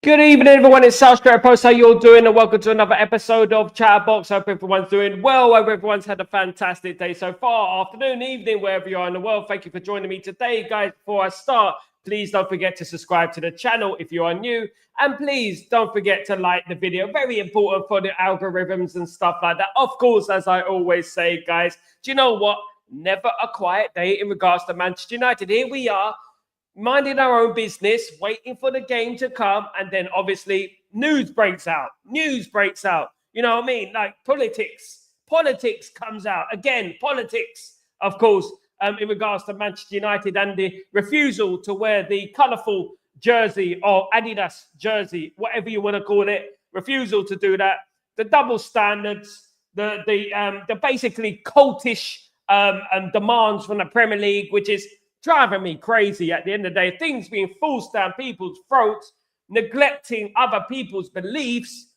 Good evening, everyone. It's Sal Stretford. How you all doing? And welcome to another episode of Chatterbox. Hope everyone's doing well. Hope everyone's had a fantastic day so far. Afternoon, evening, wherever you are in the world. Thank you for joining me today, guys. Before I start, please don't forget to subscribe to the channel if you are new. And please don't forget to like the video. Very important for the algorithms and stuff like that. Of course, as I always say, guys, do you know what? Never a quiet day in regards to Manchester United. Here we are, minding our own business, waiting for the game to come, and then obviously news breaks out. You know what I mean? Like politics comes out again. Politics, of course, in regards to Manchester United and the refusal to wear the colourful jersey or Adidas jersey, whatever you want to call it. Refusal to do that. The double standards, the basically cultish demands from the Premier League, which is driving me crazy at the end of the day. Things being forced down people's throats, neglecting other people's beliefs.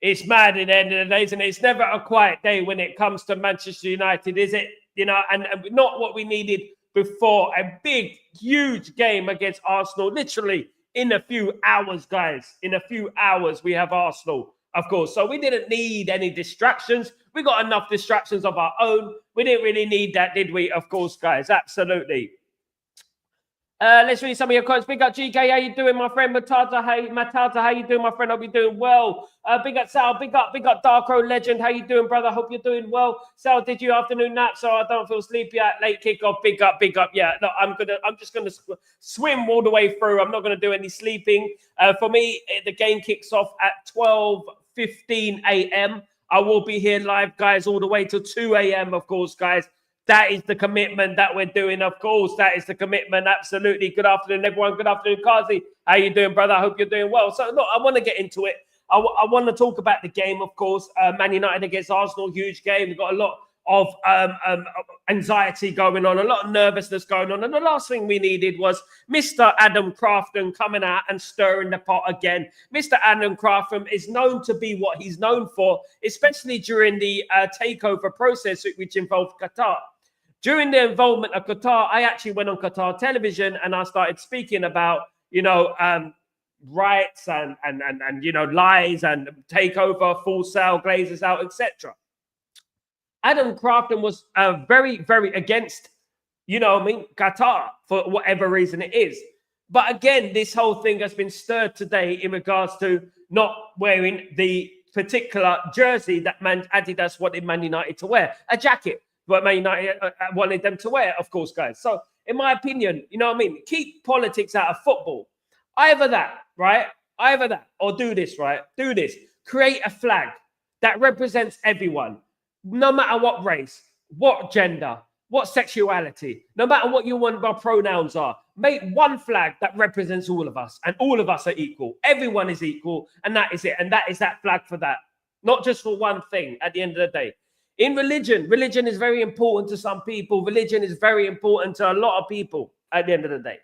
It's mad at the end of the day, and it's never a quiet day when it comes to Manchester United, is it? You know, and not what we needed before. A big, huge game against Arsenal. Literally in a few hours, guys. In a few hours, we have Arsenal, of course. So we didn't need any distractions. We got enough distractions of our own. We didn't really need that, did we? Of course, guys. Absolutely. Let's read some of your comments. Big up GK, how you doing, my friend? Matata, how you doing, my friend? Hope you're doing well. Big up Sal, big up Darkrow Legend. How you doing, brother? Hope you're doing well. Sal, did you afternoon nap so I don't feel sleepy at late kickoff? Big up. Yeah, no, I'm just gonna swim all the way through. I'm not gonna do any sleeping. For me, the game kicks off at 12:15 a.m. I will be here live, guys, all the way till 2 a.m. Of course, guys. That is the commitment that we're doing, of course. That is the commitment, absolutely. Good afternoon, everyone. Good afternoon, Kazi. How you doing, brother? I hope you're doing well. So, look, I want to get into it. I want to talk about the game, of course. Man United against Arsenal, huge game. We've got a lot of anxiety going on, a lot of nervousness going on. And the last thing we needed was Mr. Adam Crafton coming out and stirring the pot again. Mr. Adam Crafton is known to be what he's known for, especially during the takeover process, which involved Qatar. During the involvement of Qatar, I actually went on Qatar television and I started speaking about, rights and lies and takeover, full sale, Glazers out, etc. Adam Crafton was very, very against, Qatar for whatever reason it is. But again, this whole thing has been stirred today in regards to not wearing the particular jersey that Adidas wanted Man United to wear, a jacket. But Man United wanted them to wear, of course, guys. So, in my opinion, keep politics out of football. Either that, right? Or do this, right? Do this. Create a flag that represents everyone, no matter what race, what gender, what sexuality, no matter what your pronouns are. Make one flag that represents all of us, and all of us are equal. Everyone is equal, and that is it. And that is that flag for that. Not just for one thing at the end of the day. In religion is very important to some people. Religion is very important to a lot of people at the end of the day.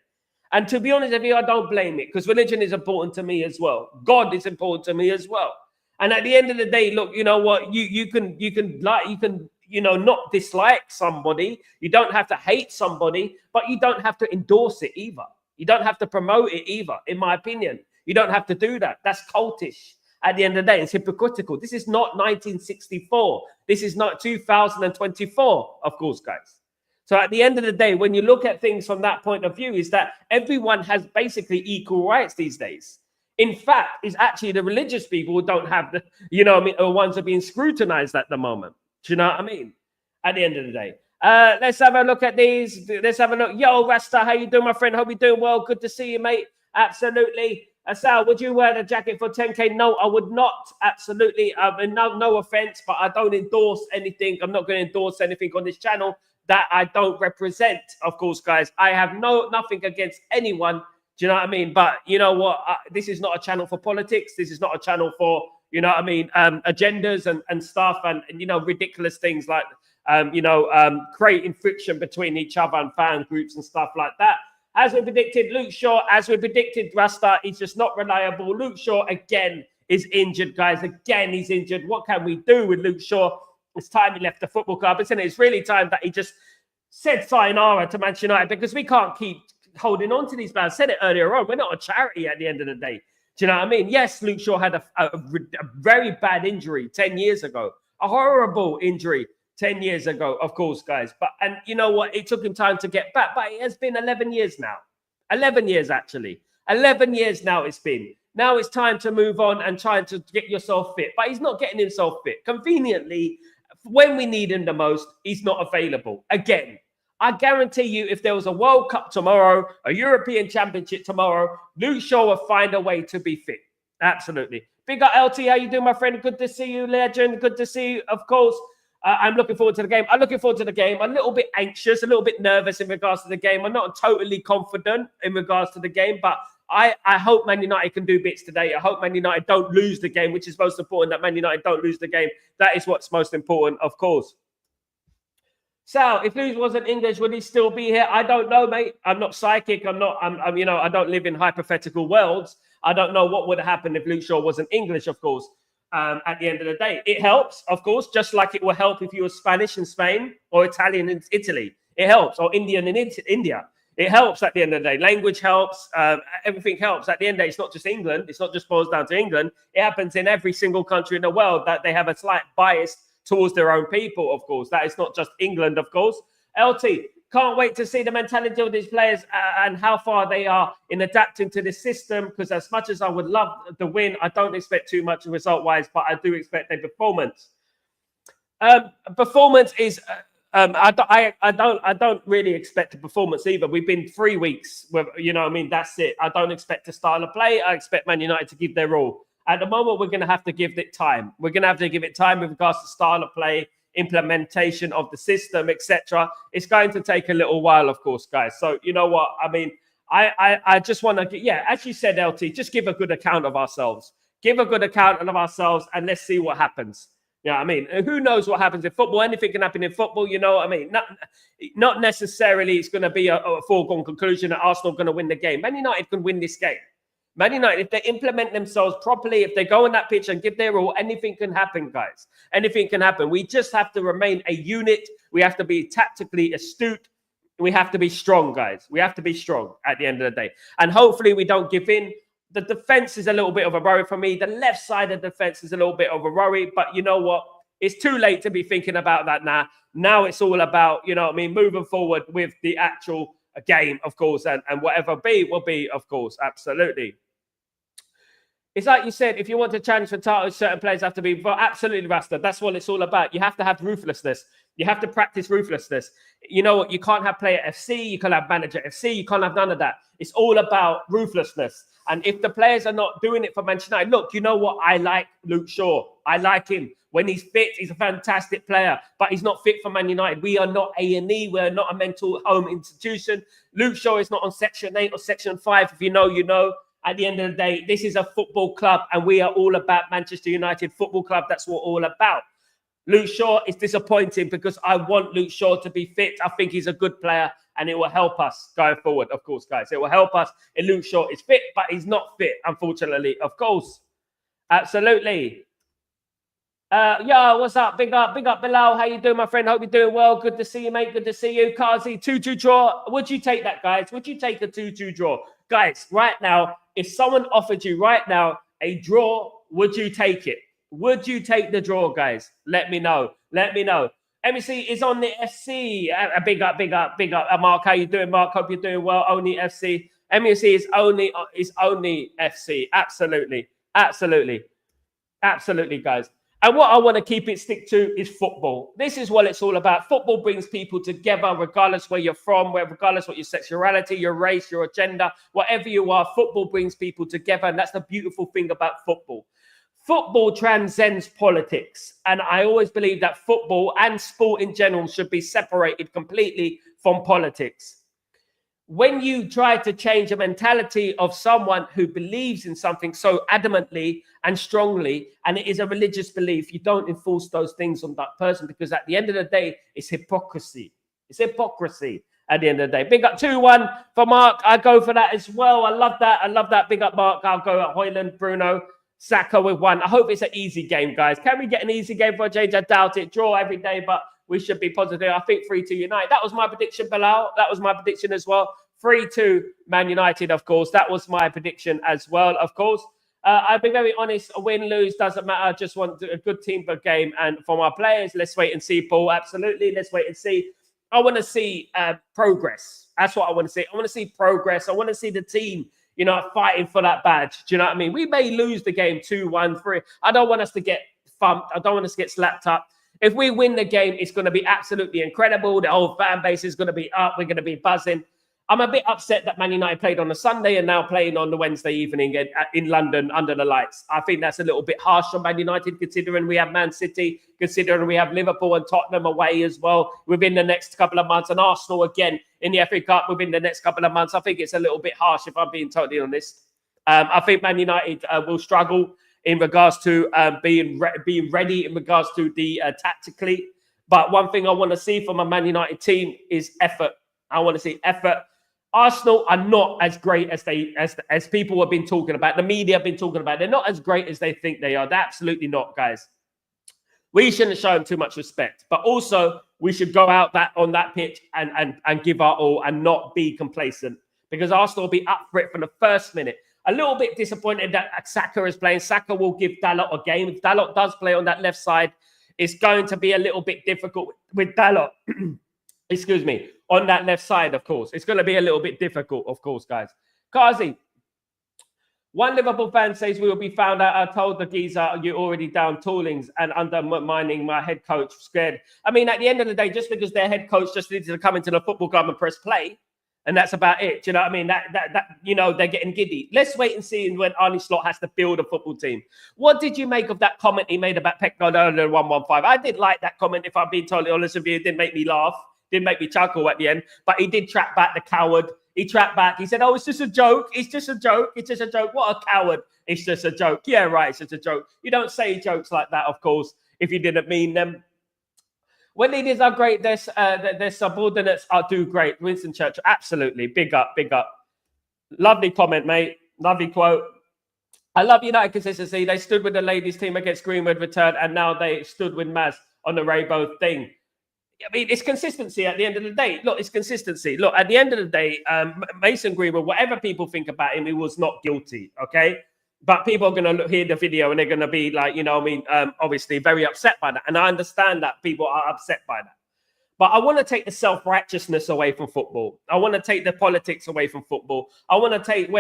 And to be honest with you, I don't blame it, because religion is important to me as well. God is important to me as well. And at the end of the day, look, you know what? You can not dislike somebody. You don't have to hate somebody, but you don't have to endorse it either. You don't have to promote it either, in my opinion. You don't have to do that. That's cultish. At the end of the day, it's hypocritical. This is not 1964. This is not 2024, of course, guys. So at the end of the day, when you look at things from that point of view, is that everyone has basically equal rights these days. In fact, it's actually the religious people who don't have the, the ones are being scrutinized at the moment. Do you know what I mean? At the end of the day. Let's have a look at these. Let's have a look. Yo, Rasta, how you doing, my friend? Hope you're doing well. Good to see you, mate. Absolutely. Sal, would you wear the jacket for 10K? No, I would not. Absolutely. No offense, but I don't endorse anything. I'm not going to endorse anything on this channel that I don't represent, of course, guys. I have nothing against anyone. Do you know what I mean? But you know what? This is not a channel for politics. This is not a channel for, agendas and stuff and ridiculous things like, creating friction between each other and fan groups and stuff like that. As we predicted, Luke Shaw, Rasta, he's just not reliable. Luke Shaw, again, is injured, guys. Again, he's injured. What can we do with Luke Shaw? It's time he left the football club, isn't it? It's really time that he just said sayonara to Manchester United, because we can't keep holding on to these players. I said it earlier on. We're not a charity at the end of the day. Do you know what I mean? Yes, Luke Shaw had a very bad injury 10 years ago, a horrible injury 10 years ago, of course, guys. And you know what? It took him time to get back, but it has been 11 years now. 11 years, actually. 11 years now it's been. Now it's time to move on and try to get yourself fit. But he's not getting himself fit. Conveniently, when we need him the most, he's not available. Again, I guarantee you, if there was a World Cup tomorrow, a European Championship tomorrow, Luke Shaw will find a way to be fit. Absolutely. Big up LT, how you doing, my friend? Good to see you, legend. Good to see you, of course. I'm looking forward to the game. I'm looking forward to the game. I'm a little bit anxious, a little bit nervous in regards to the game. I'm not totally confident in regards to the game, but I hope Man United can do bits today. I hope Man United don't lose the game, which is most important, that Man United don't lose the game. That is what's most important, of course. Sal, if Luz wasn't English, would he still be here? I don't know, mate. I'm not psychic. I'm I don't live in hypothetical worlds. I don't know what would happen if Luke Shaw wasn't English, of course. At the end of the day, it helps, of course, just like it will help if you were Spanish in Spain or Italian in Italy. It helps, or Indian in India. It helps at the end of the day. Language helps. Everything helps. At the end of the day, it's not just England. It's not just boils down to England. It happens in every single country in the world that they have a slight bias towards their own people, of course. That is not just England, of course. LT, can't wait to see the mentality of these players and how far they are in adapting to this system, because as much as I would love the win, I don't expect too much result-wise, but I do expect a performance. Performance is... I don't really expect a performance either. We've been 3 weeks, you know what I mean? That's it. I don't expect a style of play. I expect Man United to give their all. At the moment, we're going to have to give it time. We're going to have to give it time with regards to style of play, implementation of the system, etc. It's going to take a little while, of course, guys. So, you know what? I mean, I just want to, as you said, LT, just give a good account of ourselves. Give a good account of ourselves and let's see what happens. You know what I mean? Who knows what happens in football? Anything can happen in football, you know what I mean? Not necessarily it's going to be a foregone conclusion that Arsenal are going to win the game. Man United can win this game. Man United, if they implement themselves properly, if they go on that pitch and give their all, anything can happen, guys. Anything can happen. We just have to remain a unit. We have to be tactically astute. We have to be strong, guys. We have to be strong at the end of the day. And hopefully we don't give in. The defense is a little bit of a worry for me. The left side of the defense is a little bit of a worry. But you know what? It's too late to be thinking about that now. Now it's all about, you know what I mean, moving forward with the actual game, of course. And whatever be will be, of course. Absolutely. It's like you said, if you want to challenge for titles, certain players have to be, well, absolutely, Rasta. That's what it's all about. You have to have ruthlessness. You have to practice ruthlessness. You know what? You can't have player FC. You can't have manager FC. You can't have none of that. It's all about ruthlessness. And if the players are not doing it for Manchester United, look, you know what? I like Luke Shaw. I like him. When he's fit, he's a fantastic player, but he's not fit for Man United. We are not A&E. We're not a mental home institution. Luke Shaw is not on Section 8 or Section 5. If you know, you know. At the end of the day, this is a football club, and we are all about Manchester United Football Club. That's what we're all about. Luke Shaw is disappointing because I want Luke Shaw to be fit. I think he's a good player, and it will help us going forward, of course, guys. It will help us if Luke Shaw is fit, but he's not fit, unfortunately, of course. Absolutely. What's up? Big up, Bilal. How you doing, my friend? Hope you're doing well. Good to see you, mate. Good to see you. Kazi, 2-2 draw. Would you take that, guys? Would you take a 2-2 draw? Guys, right now, if someone offered you right now a draw, would you take it? Would you take the draw, guys? Let me know. Let me know. MEC is on the FC. Big up. Mark, how you doing, Mark? Hope you're doing well. Only FC. MEC is only FC. Absolutely, guys. And what I want to keep it stick to is football. This is what it's all about. Football brings people together, regardless where you're from, regardless what your sexuality, your race, your gender, whatever you are. Football brings people together, and that's the beautiful thing about football. Football transcends politics, and I always believe that football and sport in general should be separated completely from politics. When you try to change a mentality of someone who believes in something so adamantly and strongly, and it is a religious belief, you don't enforce those things on that person, because at the end of the day, it's hypocrisy. It's hypocrisy at the end of the day. Big up 2-1 for Mark. I go for that as well. I love that. Big up, Mark. I'll go at Hoyland, Bruno, Saka with 1. I hope it's an easy game, guys. Can we get an easy game for a change? I doubt it. Draw every day, but we should be positive. I think 3-2 United. That was my prediction, Bilal. That was my prediction as well. 3-2 Man United, of course. That was my prediction as well, of course. I'll be very honest. A win, lose doesn't matter. I just want a good team per game, and from our players, let's wait and see. Paul, absolutely. Let's wait and see. I want to see progress. That's what I want to see. I want to see progress. I want to see the team, fighting for that badge. Do you know what I mean? We may lose the game 2-1, 3. I don't want us to get thumped. I don't want us to get slapped up. If we win the game, it's going to be absolutely incredible. The whole fan base is going to be up. We're going to be buzzing. I'm a bit upset that Man United played on a Sunday and now playing on the Wednesday evening in London under the lights. I think that's a little bit harsh on Man United, considering we have Man City, considering we have Liverpool and Tottenham away as well within the next couple of months, and Arsenal again in the FA Cup within the next couple of months. I think it's a little bit harsh, if I'm being totally honest. I think Man United will struggle in regards to being ready in regards to the tactically. But one thing I want to see from a Man United team is effort. I want to see effort. Arsenal are not as great as people have been talking about. The media have been talking about. They're not as great as they think they are. They're absolutely not, guys. We shouldn't show them too much respect. But also, we should go out on that pitch and give our all and not be complacent. Because Arsenal will be up for it from the first minute. A little bit disappointed that Saka is playing. Saka will give Dalot a game. If Dalot does play on that left side, it's going to be a little bit difficult with Dalot. Excuse me. On that left side, of course. It's going to be a little bit difficult, of course, guys. Kazi, one Liverpool fan says we will be found out. I told the geezer, you're already down toolings and undermining my head coach. Scared. I mean, at the end of the day, just because their head coach just needs to come into the football club and press play, and that's about it. Do you know what I mean? That they're getting giddy. Let's wait and see when Arne Slot has to build a football team. What did you make of that comment he made about Pep Guardiola 115? I did like that comment, if I'm being totally honest with you. It didn't make me laugh. Didn't make me chuckle at the end, but he did track back the coward. He tracked back. He said, "Oh, it's just a joke. It's just a joke. It's just a joke. What a coward. It's just a joke." Yeah, right. It's just a joke. You don't say jokes like that, of course, if you didn't mean them. When leaders are great, their subordinates do great. Winston Churchill, absolutely. Big up, big up. Lovely comment, mate. Lovely quote. I love United consistency. They stood with the ladies' team against Greenwood return, and now they stood with Maz on the Rainbow thing. I mean, it's consistency at the end of the day. Look, it's consistency. Look, at the end of the day, Mason Greenwood, whatever people think about him, he was not guilty, okay? But people are going to hear the video and they're going to be like, obviously very upset by that. And I understand that people are upset by that. But I want to take the self-righteousness away from football. I want to take the politics away from football. I want to take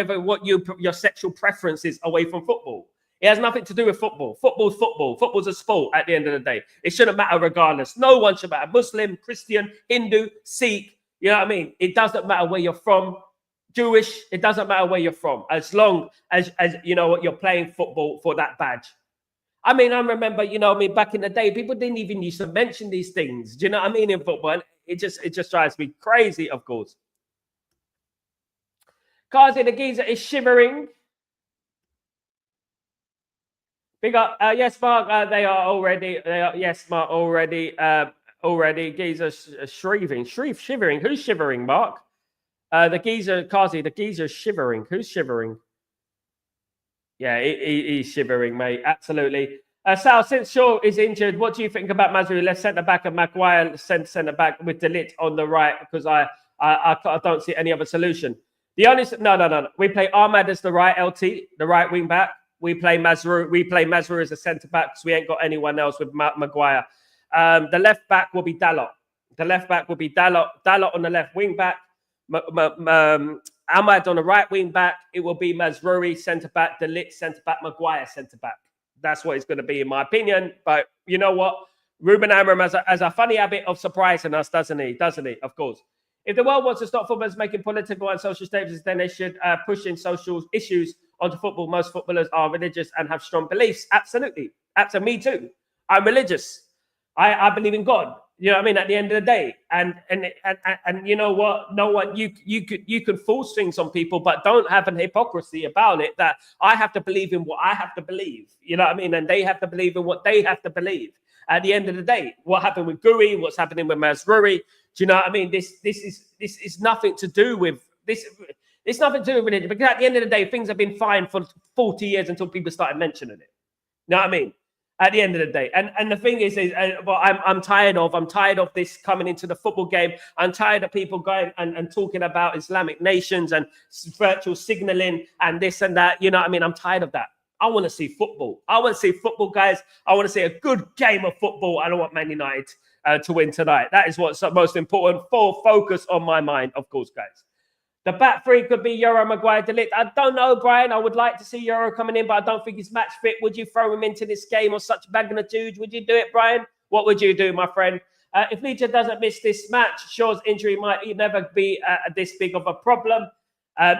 your sexual preferences away from football. It has nothing to do with football. Football's football. Football's a sport at the end of the day. It shouldn't matter regardless. No one should matter. Muslim, Christian, Hindu, Sikh. You know what I mean? It doesn't matter where you're from. Jewish, it doesn't matter where you're from. As long as you know what, you're playing football for that badge. I mean, I remember, back in the day, people didn't even used to mention these things. Do you know what I mean in football? And it just drives me crazy, of course. Kazi, the geezer is shivering. Big up. Yes, Mark, they are already. Yes, Mark, already. Geezer shivering. Who's shivering, Mark? The geezer, Kazi, the geezer's shivering. Who's shivering? Yeah, he's shivering, mate. Absolutely. Sal, since Shaw is injured, what do you think about Mazraoui left centre back and Maguire centre back with De Ligt on the right? Because I don't see any other solution. No. We play Ahmad as the right LT, the right wing back. We play Mazraoui as a centre back because we ain't got anyone else with Maguire. The left back will be Dalot. Dalot on the left wing back. Ahmad on the right wing back. It will be Mazraoui centre back, De Ligt centre back, Maguire centre back. That's what it's going to be, in my opinion. But you know what? Ruben Amorim has a funny habit of surprising us, doesn't he? Of course. If the world wants to stop footballers making political and social statements, then they should push in social issues onto football. Most footballers are religious and have strong beliefs. Absolutely. Me too. I'm religious. I believe in God. You know what I mean? At the end of the day, and you know what? No one you could force things on people, but don't have an hypocrisy about it. That I have to believe in what I have to believe. You know what I mean? And they have to believe in what they have to believe. At the end of the day, what happened with Gui? What's happening with Mazraoui? Do you know what I mean? This is nothing to do with this. It's nothing to do with religion. Because at the end of the day, things have been fine for 40 years until people started mentioning it. You know what I mean? At the end of the day, and the thing is what I'm tired of this coming into the football game. I'm tired of people going and talking about Islamic nations and virtual signaling and this and that. You know what I mean? I'm tired of that. I want to see football. I want to see football, guys. I want to see a good game of football. I don't want Man United to win tonight. That is what's most important. Full focus on my mind, of course, guys. The back three could be Euro, Maguire, De Ligt. I don't know, Brian. I would like to see Euro coming in, but I don't think he's match fit. Would you throw him into this game or such magnitude? Would you do it, Brian? What would you do, my friend? If Leach doesn't miss this match, Shaw's injury might never be this big of a problem.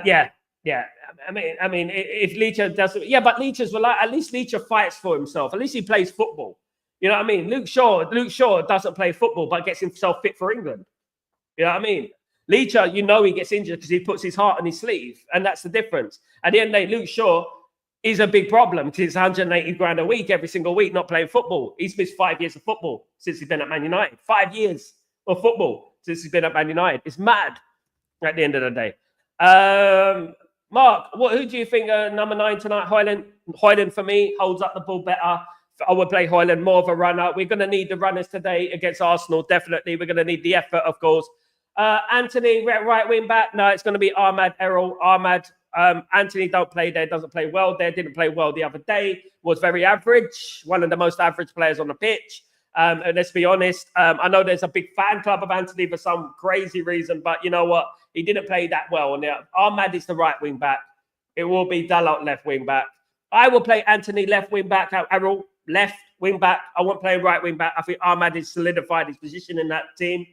Yeah. I mean, if Leach doesn't, but Leach's at least Leach fights for himself. At least he plays football. You know what I mean? Luke Shaw doesn't play football, but gets himself fit for England. You know what I mean? Leach, he gets injured because he puts his heart on his sleeve, and that's the difference. At the end of the day, Luke Shaw is a big problem because he's 180 grand a week every single week not playing football. He's missed 5 years of football since he's been at Man United. 5 years of football since he's been at Man United. It's mad at the end of the day. Mark, who do you think number 9 tonight? Højlund for me holds up the ball better. I would play Højlund, more of a runner. We're going to need the runners today against Arsenal, definitely. We're going to need the effort, of course. Anthony, right wing back. No, it's going to be Ahmad, Errol, Ahmad. Anthony doesn't play well there. Didn't play well the other day. Was very average. One of the most average players on the pitch. And let's be honest. I know there's a big fan club of Anthony for some crazy reason, but you know what? He didn't play that well. And Ahmad is the right wing back. It will be Dalot left wing back. I will play Anthony left wing back. Errol left wing back. I won't play right wing back. I think Ahmad has solidified his position in that team.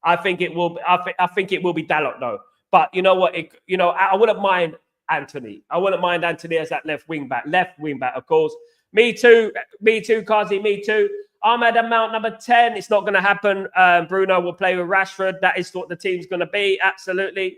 I think it will. I think it will be Dalot though. But you know what? I wouldn't mind Anthony. I wouldn't mind Anthony as that left wing back. Left wing back, of course. Me too, Kazi. Me too. Ahmad and Mount number 10. It's not going to happen. Bruno will play with Rashford. That is what the team's going to be. Absolutely.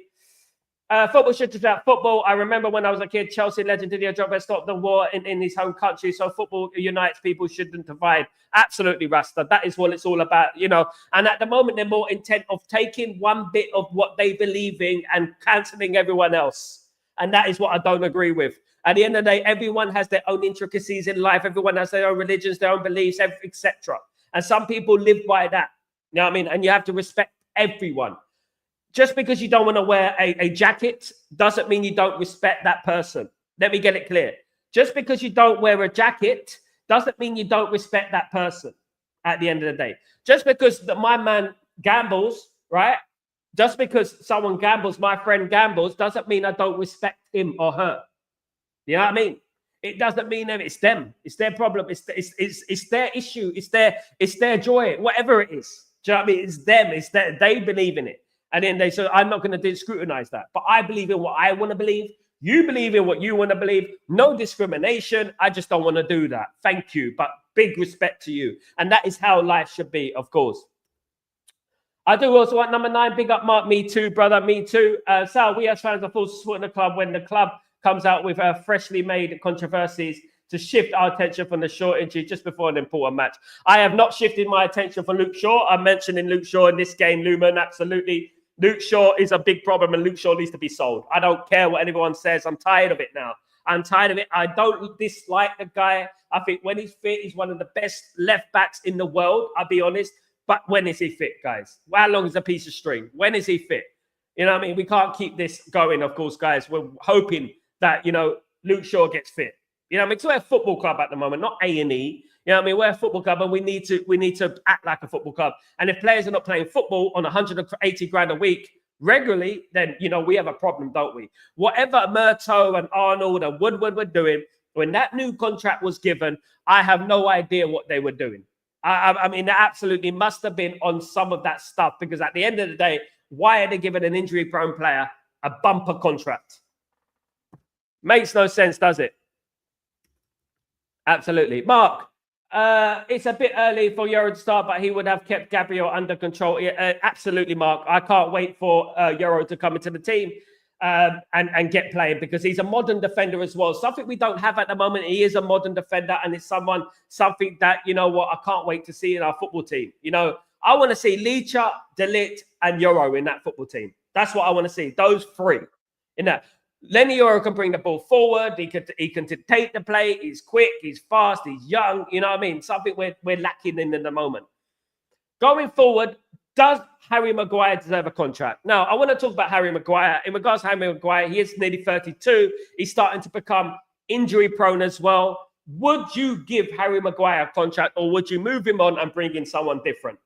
Football should be about football. I remember when I was a kid, Chelsea legend Didier Drogba stopped the war in his home country. So football unites people, shouldn't divide. Absolutely, Rasta. That is what it's all about, And at the moment, they're more intent of taking one bit of what they believe in and cancelling everyone else. And that is what I don't agree with. At the end of the day, everyone has their own intricacies in life. Everyone has their own religions, their own beliefs, etc. And some people live by that. You know what I mean? And you have to respect everyone. Just because you don't want to wear a jacket doesn't mean you don't respect that person. Let me get it clear. Just because you don't wear a jacket doesn't mean you don't respect that person at the end of the day. Just because my man gambles, right? Just because someone gambles, my friend gambles, doesn't mean I don't respect him or her. You know what I mean? It doesn't mean that it's them. It's their problem. It's their issue. It's their joy. Whatever it is. Do you know what I mean? It's them. They believe in it. And then so I'm not going to scrutinize that. But I believe in what I want to believe. You believe in what you want to believe. No discrimination. I just don't want to do that. Thank you. But big respect to you. And that is how life should be, of course. I do also want number 9. Big up, Mark. Me too, brother. Me too. Sal, we as fans are full supporting the club when the club comes out with freshly made controversies to shift our attention from the Shaw injury just before an important match. I have not shifted my attention for Luke Shaw. I'm mentioning Luke Shaw in this game, Lumen, absolutely. Luke Shaw is a big problem and Luke Shaw needs to be sold. I don't care what anyone says. I'm tired of it now. I'm tired of it. I don't dislike the guy. I think when he's fit, he's one of the best left backs in the world, I'll be honest. But when is he fit, guys? How long is a piece of string? When is he fit? You know what I mean? We can't keep this going, of course, guys. We're hoping that, Luke Shaw gets fit. You know what I mean? So we're a football club at the moment, not A&E. You know what I mean? We're a football club and we need to act like a football club. And if players are not playing football on 180 grand a week regularly, then, we have a problem, don't we? Whatever Murto and Arnold and Woodward were doing, when that new contract was given, I have no idea what they were doing. I mean, they absolutely must have been on some of that stuff because at the end of the day, why are they giving an injury-prone player a bumper contract? Makes no sense, does it? Absolutely. Mark, it's a bit early for Euro to start, but he would have kept Gabriel under control. Absolutely, Mark. I can't wait for Euro to come into the team and get playing because he's a modern defender as well. Something we don't have at the moment. He is a modern defender and it's something that, I can't wait to see in our football team. I want to see Licha, De Ligt and Euro in that football team. That's what I want to see. Those three in that. Lenny Euro can bring the ball forward. He can dictate the play. He's quick. He's fast. He's young. You know what I mean? Something we're lacking in the moment. Going forward, does Harry Maguire deserve a contract? Now, I want to talk about Harry Maguire. In regards to Harry Maguire, he is nearly 32. He's starting to become injury prone as well. Would you give Harry Maguire a contract, or would you move him on and bring in someone different?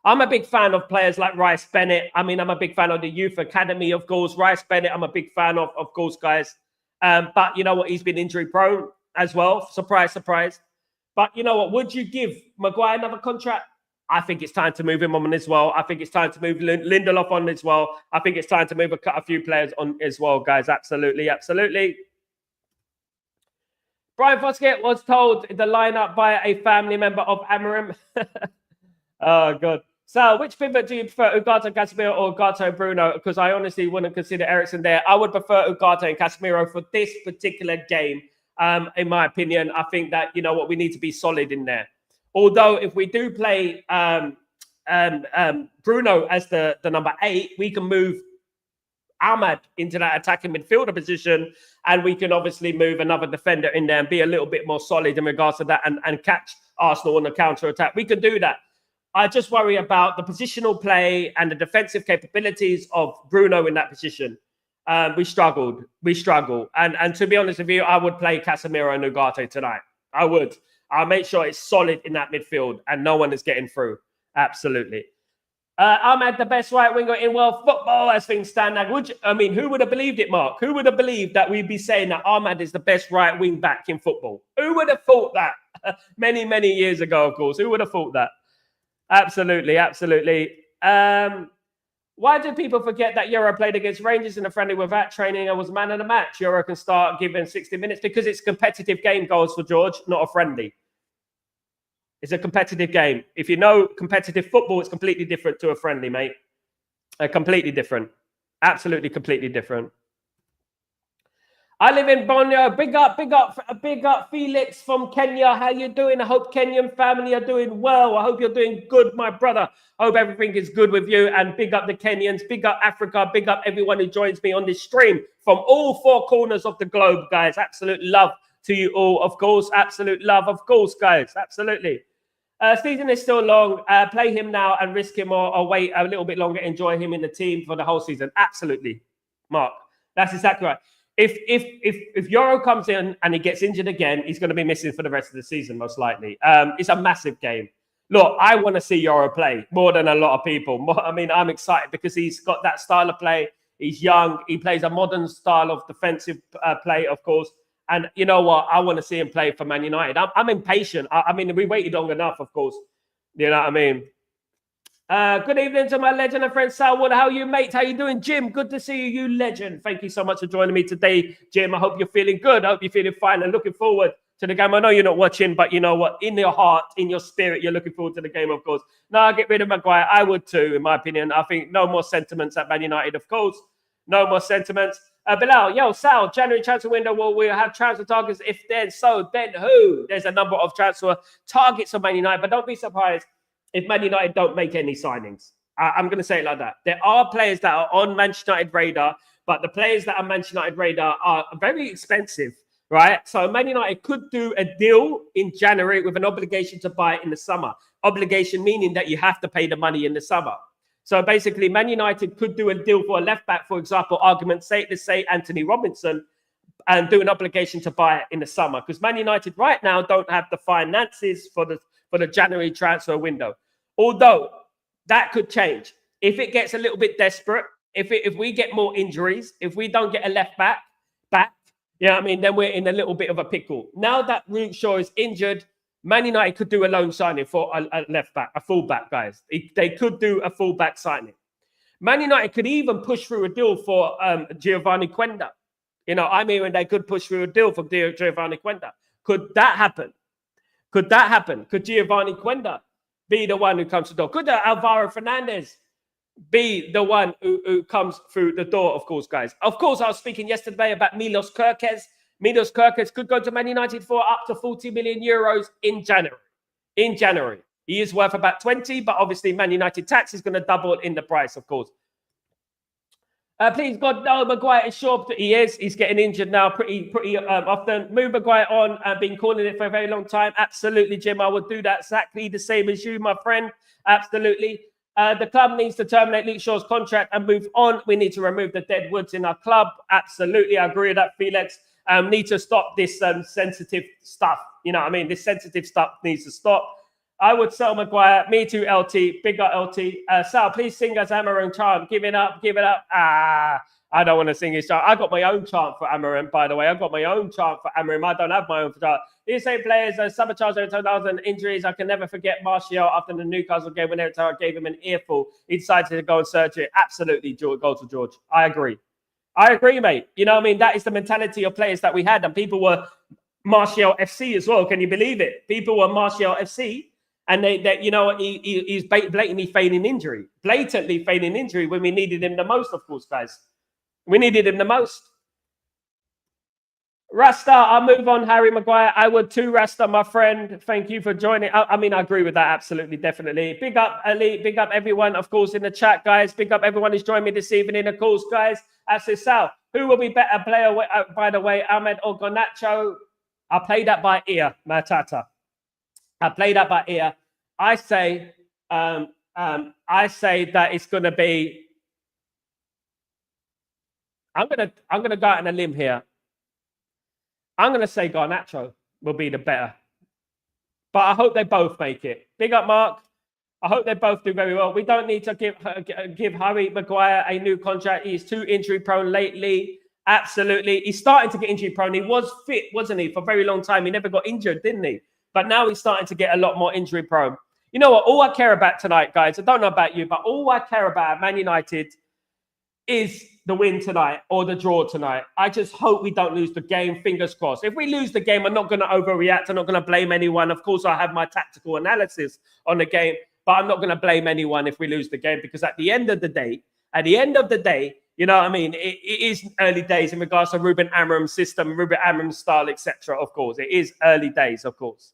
I'm a big fan of players like Rice Bennett. I mean, I'm a big fan of the youth academy, of course. Rice Bennett, I'm a big fan of course, guys. But you know what? He's been injury prone as well. Surprise, surprise. But you know what? Would you give Maguire another contract? I think it's time to move him on as well. I think it's time to move Lindelof on as well. I think it's time to move a few players on as well, guys. Absolutely, absolutely. Brian Foskett was told the lineup by a family member of Amorim. Oh, God. So, which pivot do you prefer, Ugarte, Casemiro, or Ugarte, Bruno? Because I honestly wouldn't consider Eriksen there. I would prefer Ugarte and Casemiro for this particular game. In my opinion, I think that, you know what, we need to be solid in there. Although, if we do play Bruno as the number 8, we can move Ahmad into that attacking midfielder position, and we can obviously move another defender in there and be a little bit more solid in regards to that and catch Arsenal on the counter-attack. We can do that. I just worry about the positional play and the defensive capabilities of Bruno in that position. We struggled. We struggle. And to be honest with you, I would play Casemiro and Ugarte tonight. I would. I'll make sure it's solid in that midfield and no one is getting through. Absolutely. Ahmad, the best right winger in world football as things stand now. Who would have believed it, Mark? Who would have believed that we'd be saying that Ahmad is the best right wing back in football? Who would have thought that? Many, many years ago, of course. Who would have thought that? Absolutely, absolutely. Why do people forget that Euro played against Rangers in a friendly without training and was man of the match? Euro can start given 60 minutes because it's competitive game goals for George, not a friendly. It's a competitive game. If you know competitive football, it's completely different to a friendly, mate. Completely different. Absolutely completely different. I live in Borneo. Big up, Felix from Kenya. How you doing? I hope Kenyan family are doing well. I hope you're doing good, my brother. I hope everything is good with you. And big up the Kenyans. Big up Africa. Big up everyone who joins me on this stream from all 4 corners of the globe, guys. Absolute love to you all, of course. Absolute love, of course, guys. Absolutely. Season is still long. Play him now and risk him, or wait a little bit longer. Enjoy him in the team for the whole season. Absolutely, Mark. That's exactly right. If Euro comes in and he gets injured again, he's going to be missing for the rest of the season, most likely. It's a massive game. Look, I want to see Euro play more than a lot of people. I'm excited because he's got that style of play. He's young. He plays a modern style of defensive play, of course. And you know what? I want to see him play for Man United. I'm impatient. We waited long enough, of course. You know what I mean? Good evening to my legend and friend Sal Warner. How are you, mate? How you doing, Jim? Good to see you, legend. Thank you so much for joining me today, Jim. I hope you're feeling good. I hope you're feeling fine and looking forward to the game. I know you're not watching, but you know what? In your heart, in your spirit, you're looking forward to the game, of course. No, I'll get rid of Maguire. I would too, in my opinion. I think no more sentiments at Man United, of course. No more sentiments. Bilal, Sal, January transfer window, we'll have transfer targets. If then so, then who? There's a number of transfer targets of Man United, but don't be surprised if Man United don't make any signings. I'm going to say it like that. There are players that are on Manchester United radar, but the players that are Manchester United radar are very expensive, right? So Man United could do a deal in January with an obligation to buy it in the summer. Obligation meaning that you have to pay the money in the summer. So basically, Man United could do a deal for a left back, for example, let's say Anthony Robinson, and do an obligation to buy it in the summer. Because Man United right now don't have the finances for the January transfer window. Although that could change. If it gets a little bit desperate, if we get more injuries, if we don't get a left back, then we're in a little bit of a pickle. Now that Luke Shaw is injured, Man United could do a loan signing for a left back, a full back, guys. They could do a full back signing. Man United could even push through a deal for Giovanni Quenda. I'm hearing they could push through a deal for Giovanni Quenda. Could that happen? Could Giovanni Quenda be the one who comes to the door? Could Alvaro Fernandez be the one who comes through the door, of course, guys? Of course, I was speaking yesterday about Milos Kerkez. Milos Kerkez could go to Man United for up to 40 million euros in January. He is worth about 20, but obviously Man United tax is going to double in the price, of course. Please, God, no, Maguire is sure that he is. He's getting injured now pretty often. Move Maguire on. I've been calling it for a very long time. Absolutely, Jim. I would do that exactly the same as you, my friend. Absolutely. The club needs to terminate Luke Shaw's contract and move on. We need to remove the dead woods in our club. Absolutely. I agree with that, Felix. need to stop this sensitive stuff. You know what I mean? This sensitive stuff needs to stop. I would sell Maguire. Me too, LT. Big up, LT. Sal, please sing us Amarim chant. Give it up, give it up. I don't want to sing his chant. I got my own chant for Amarim, by the way. I've got my own chant for Amarim. I don't have my own chant. These same players, sabotage over 2,000 injuries. I can never forget Martial after the Newcastle game when I gave him an earful. He decided to go and search it. Absolutely, George, go to George. I agree. I agree, mate. You know what I mean? That is the mentality of players that we had. And people were Martial FC as well. Can you believe it? People were Martial FC. And you know, he's blatantly feigning injury. Blatantly feigning injury when we needed him the most, of course, guys. We needed him the most. Rasta, I'll move on, Harry Maguire. I would too, Rasta, my friend. Thank you for joining. I mean, I agree with that, absolutely, definitely. Big up, Ali. Big up everyone, of course, in the chat, guys. Big up everyone who's joined me this evening, of course, guys. As to Sal, who will be better player, by the way, Ahmed or Garnacho? I play that by ear, Matata. I play that by ear. I say that it's going to be. I'm gonna go out on a limb here. I'm gonna say Garnacho will be the better, but I hope they both make it. Big up, Mark. I hope they both do very well. We don't need to give Harry Maguire a new contract. He's too injury prone lately. Absolutely, he's starting to get injury prone. He was fit, wasn't he, for a very long time? He never got injured, didn't he? But now he's starting to get a lot more injury prone. You know what? All I care about tonight, guys, I don't know about you, but all I care about Man United is the win tonight or the draw tonight. I just hope we don't lose the game. Fingers crossed. If we lose the game, I'm not going to overreact. I'm not going to blame anyone. Of course, I have my tactical analysis on the game, but I'm not going to blame anyone if we lose the game, because at the end of the day, you know what I mean? It is early days in regards to Ruben Amorim's system, Ruben Amorim's style, etc. Of course, it is early days, of course.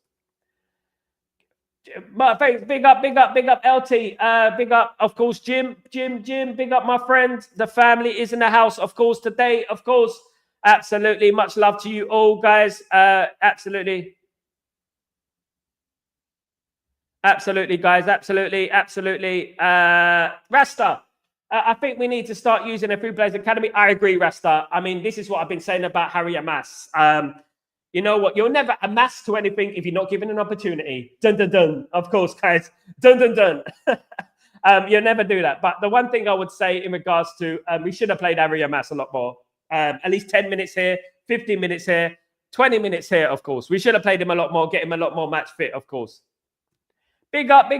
But big up, LT. Big up, of course, Jim. Big up, my friend. The family is in the house, of course, today. Of course, absolutely. Much love to you all, guys. Absolutely, guys. Absolutely. Rasta. I think we need to start using a Free Players Academy. I agree, Rasta. I mean, this is what I've been saying about Harry Amas. You know what? You'll never amass to anything if you're not given an opportunity. Dun, dun, dun. Of course, guys. Dun, dun, dun. You'll never do that. But the one thing I would say in regards to, we should have played Harry Amas a lot more. At least 10 minutes here, 15 minutes here, 20 minutes here, of course. We should have played him a lot more, get him a lot more match fit, of course. Big up.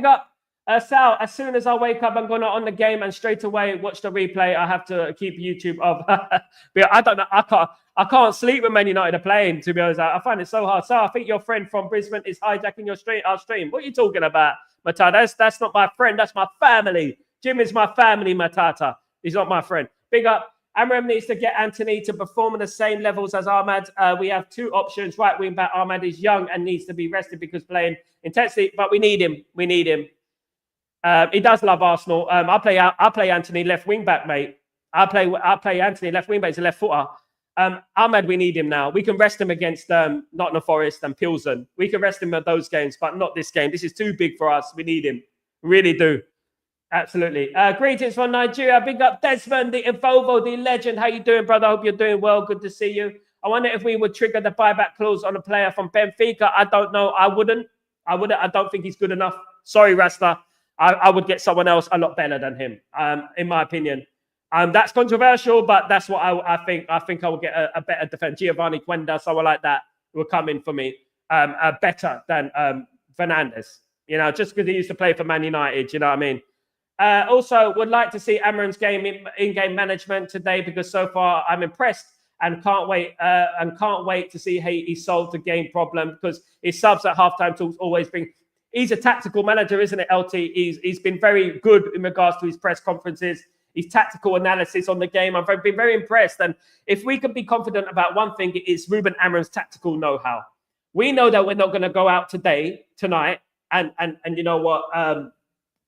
Sal, as soon as I wake up, I'm going to on the game and straight away watch the replay. I have to keep YouTube off. I don't know. I can't sleep when Man United are playing, to be honest. I find it so hard. So I think your friend from Brisbane is hijacking our stream. What are you talking about, Matata? That's not my friend. That's my family. Jim is my family, Matata. He's not my friend. Big up. Amorim needs to get Anthony to perform at the same levels as Ahmad. We have two options. Right wing back Ahmad is young and needs to be rested because playing intensely, but we need him. He does love Arsenal. I'll play Anthony left wing back, mate. I'll play Anthony left wing back. He's a left footer. Ahmed, we need him now. We can rest him against Nottingham Forest and Pilsen. We can rest him at those games, but not this game. This is too big for us. We need him. Really do. Absolutely. Greetings from Nigeria. Big up Desmond, the Evolvo, the legend. How you doing, brother? I hope you're doing well. Good to see you. I wonder if we would trigger the buyback clause on a player from Benfica. I don't know. I wouldn't. I don't think he's good enough. Sorry, Rasta. I would get someone else a lot better than him, in my opinion. That's controversial, but that's what I think. I think I will get a better defense. Giovanni Quenda, someone like that will come in for me better than Fernandes. You know, just because he used to play for Man United, you know what I mean? Also, would like to see Amorim's in-game management today, because so far I'm impressed and can't wait to see how he solved the game problem, because his subs at halftime talks always bring. He's a tactical manager, isn't it, LT? He's been very good in regards to his press conferences, his tactical analysis on the game. I've been very impressed. And if we can be confident about one thing, it is Ruben Amorim's tactical know-how. We know that we're not going to go out tonight, and you know what,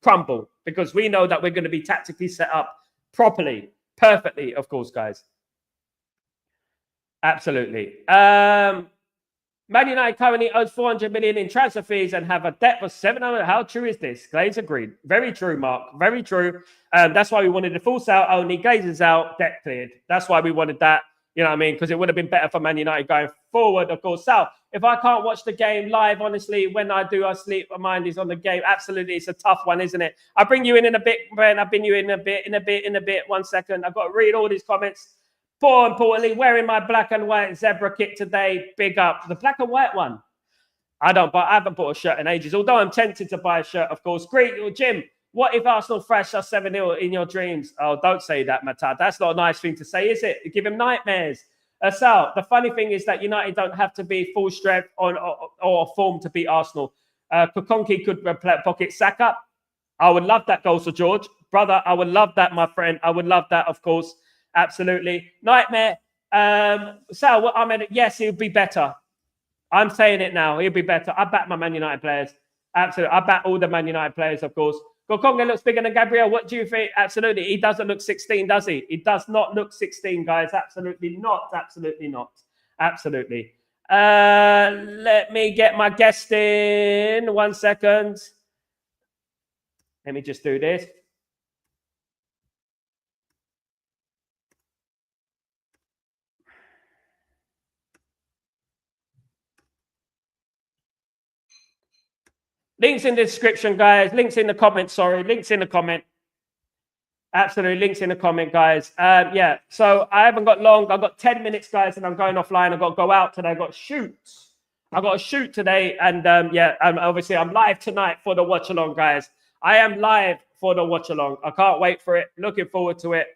crumble, because we know that we're going to be tactically set up properly, perfectly, of course, guys. Absolutely. Man United currently owes 400 million in transfer fees and have a debt of 700. How true is this? Glaze agreed. Very true, Mark. Very true. That's why we wanted the full sale only. Glaze is out, debt cleared. That's why we wanted that. You know what I mean? Because it would have been better for Man United going forward, of course. Sal, if I can't watch the game live, honestly, when I do, I sleep. My mind is on the game. Absolutely, it's a tough one, isn't it? I'll bring you in a bit, Brent. I'll bring you in a bit. 1 second. I've got to read all these comments. More importantly, wearing my black and white zebra kit today. Big up. The black and white one. I haven't bought a shirt in ages, although I'm tempted to buy a shirt, of course. Great, Jim. What if Arsenal thrash us 7-0 in your dreams? Oh, don't say that, Matad. That's not a nice thing to say, is it? You give him nightmares. Sal, the funny thing is that United don't have to be full strength or form to beat Arsenal. Kokonki could pocket Saka. I would love that goal, Sir George. Brother, I would love that, my friend. I would love that, of course. Absolutely. Nightmare. Sal, yes, he'll be better. I'm saying it now. He'll be better. I back my Man United players. Absolutely. I back all the Man United players, of course. Gokonga looks bigger than Gabriel. What do you think? Absolutely. He doesn't look 16, does he? He does not look 16, guys. Absolutely not. Absolutely not. Absolutely. Let me get my guest in. 1 second. Let me just do this. Links in the description, guys. Links in the comment. Sorry, links in the comment. Absolutely, links in the comment, guys. Yeah, so I haven't got long. I've got 10 minutes, guys, and I'm going offline. I've got to go out today. I've got to shoot. I've got to shoot today. And obviously, I'm live tonight for the watch along, guys. I am live for the watch along. I can't wait for it. Looking forward to it.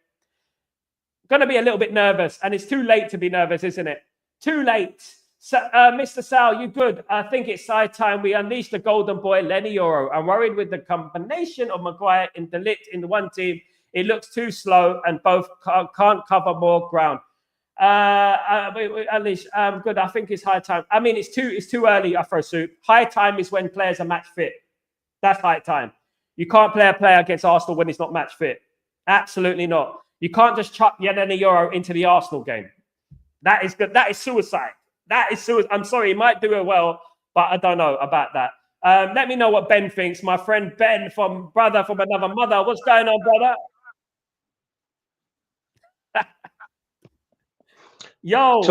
Going to be a little bit nervous, and it's too late to be nervous, isn't it? Too late. So, Mr. Sal, you good? I think it's side time we unleash the golden boy, Lenny Yoro. I'm worried with the combination of Maguire and De Ligt in the one team. It looks too slow, and both can't cover more ground. Unleash, good. I think it's high time. I mean, it's too early, Afro Soup. High time is when players are match fit. That's high time. You can't play a player against Arsenal when he's not match fit. Absolutely not. You can't just chuck Lenny Yoro into the Arsenal game. That is good. That is suicide. That is suicide. I'm sorry, he might do it well, but I don't know about that. Let me know what Ben thinks. My friend Ben from Brother from Another Mother. What's going on, brother? Yo.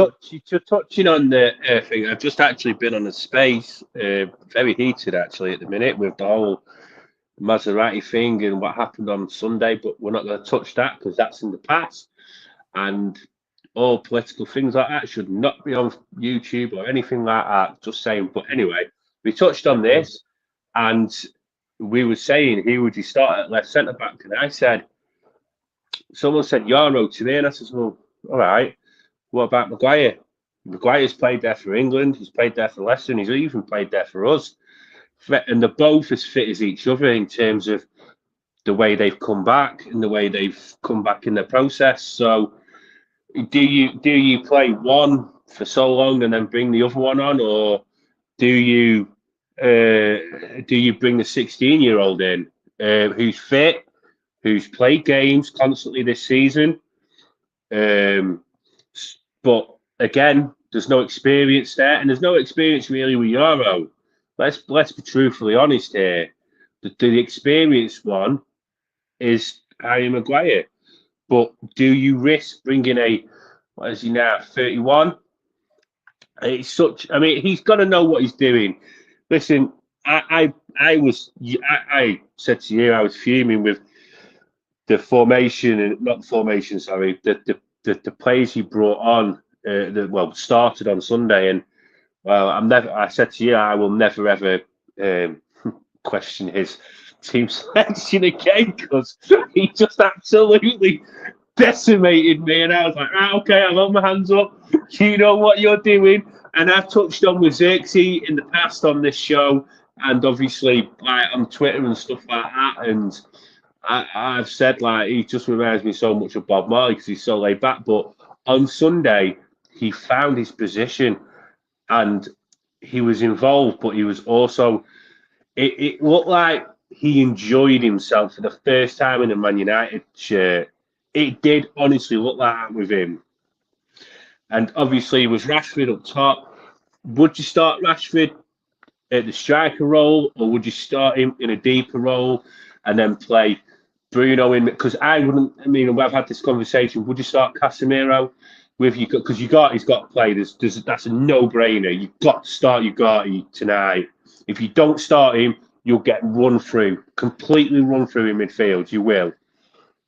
Touching on the thing, I've just actually been on a space, very heated actually at the minute with the whole Maserati thing and what happened on Sunday, but we're not going to touch that because that's in the past. And all political things like that should not be on YouTube or anything like that. Just saying. But anyway, we touched on this, and we were saying, who would you start at left centre back? And I said, someone said Yaro to me, and I said, well, all right. What about Maguire? Maguire's played there for England. He's played there for Leicester, and he's even played there for us. And they're both as fit as each other in terms of the way they've come back and the way they've come back in the process. So, do you play one for so long and then bring the other one on, or do you bring the 16-year-old in who's fit, who's played games constantly this season? But again, there's no experience there, and there's no experience really with Euro. Let's be truthfully honest here. The experienced one is Harry Maguire. But do you risk bringing what is he now, 31? It's such. I mean, he's got to know what he's doing. Listen, I said to you, I was fuming with the formation and not the formation. Sorry, the players he brought on. Started on Sunday, and I said to you, I will never ever question his team selection again because he just absolutely decimated me. And I was like, okay, I'll hold my hands up. You know what you're doing. And I've touched on with Xerxes in the past on this show, and obviously on Twitter and stuff like that. And I've said he just reminds me so much of Bob Marley because he's so laid back. But on Sunday, he found his position and he was involved, but he was also. It looked like he enjoyed himself for the first time in a Man United shirt. It did honestly look like that with him. And obviously, it was Rashford up top. Would you start Rashford at the striker role, or would you start him in a deeper role and then play Bruno in? Because I wouldn't. I mean, I've had this conversation. Would you start Casemiro with you because he's got to play. That's a no-brainer. You've got to start Ugarte tonight. If you don't start him, you'll get completely run through in midfield. You will.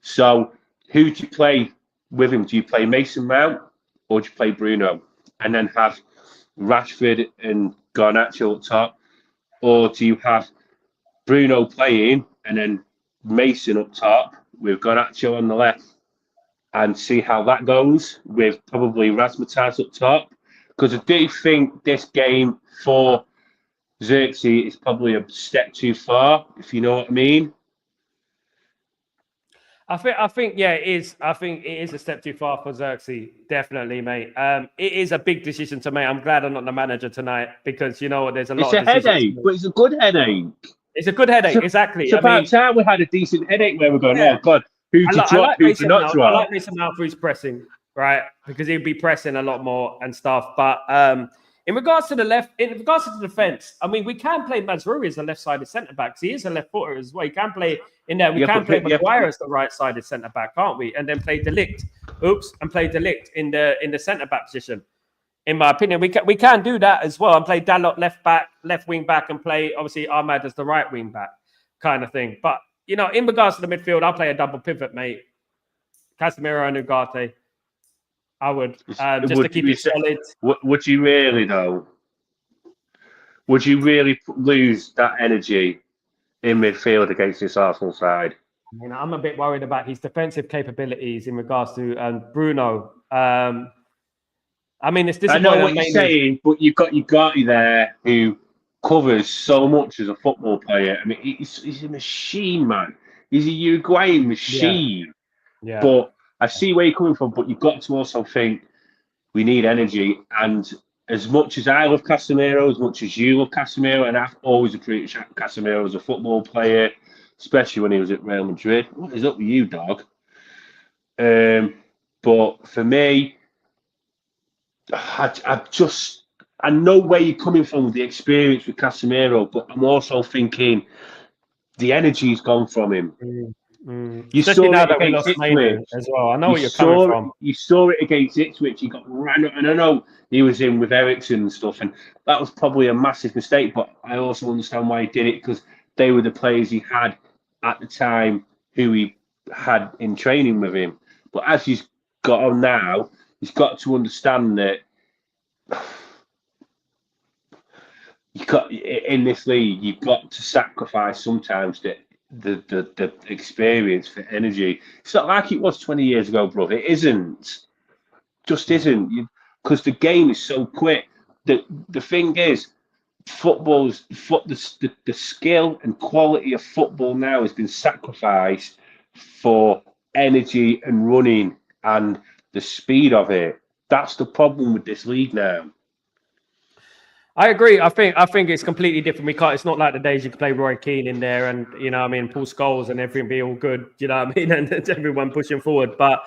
So who do you play with him? Do you play Mason Mount or do you play Bruno? And then have Rashford and Garnacho up top? Or do you have Bruno playing and then Mason up top with Garnacho on the left and see how that goes with probably Razzmatazz up top? Because I do think this game for Xerxes is probably a step too far, if you know what I mean. I think, yeah, it is. I think it is a step too far for Xerxes, definitely, mate. It is a big decision to make. I'm glad I'm not the manager tonight because you know what, there's a lot of decisions. It's a headache, but it's a good headache. It's a good headache, exactly. So perhaps we had a decent headache where we're going, yeah. oh God, who to drop, who to not drop. I like Mason Mount for his pressing, right? Because he'd be pressing a lot more and stuff. But in regards to the defense, I mean, we can play Mazrui as a left-sided centre-back. He is a left footer as well. He can play in there. We can play Maguire as the right-sided centre-back, can't we? And then play Delict. And play Delict in the centre-back position. In my opinion, we can do that as well and play Dalot left wing back, and play obviously Ahmad as the right wing back, kind of thing. But you know, in regards to the midfield, I'll play a double pivot, mate. Casemiro and Ugarte. I would just to keep it solid. Would you really though? Would you really lose that energy in midfield against this Arsenal side? You know, I'm a bit worried about his defensive capabilities in regards to Bruno. I mean, it's disappointing. I know what you're saying, but you've got Ugarte there who covers so much as a football player. I mean, he's a machine, man. He's a Uruguayan machine. Yeah. But I see where you're coming from, but you've got to also think we need energy. And as much as I love Casemiro, as much as you love Casemiro, and I've always appreciated Casemiro as a football player, especially when he was at Real Madrid. What is up with you, dog? But for me, I know where you're coming from with the experience with Casemiro, but I'm also thinking the energy's gone from him. You Especially saw now it that we against lost Ipswich as well. I know where you're coming from. You saw it against Ipswich. He got ran up, and I know he was in with Ericsson and stuff, and that was probably a massive mistake. But I also understand why he did it, because they were the players he had at the time who he had in training with him. But as he's got on now, he's got to understand that you got in this league. You've got to sacrifice sometimes the experience for energy. It's not like it was 20 years ago, brother. It isn't. Just isn't. Because the game is so quick. The thing is, the skill and quality of football now has been sacrificed for energy and running and the speed of it. That's the problem with this league now. I agree. I think it's completely different. We can't. It's not like the days you could play Roy Keane in there and pull Scholes and everything be all good. You know what I mean? And everyone pushing forward. But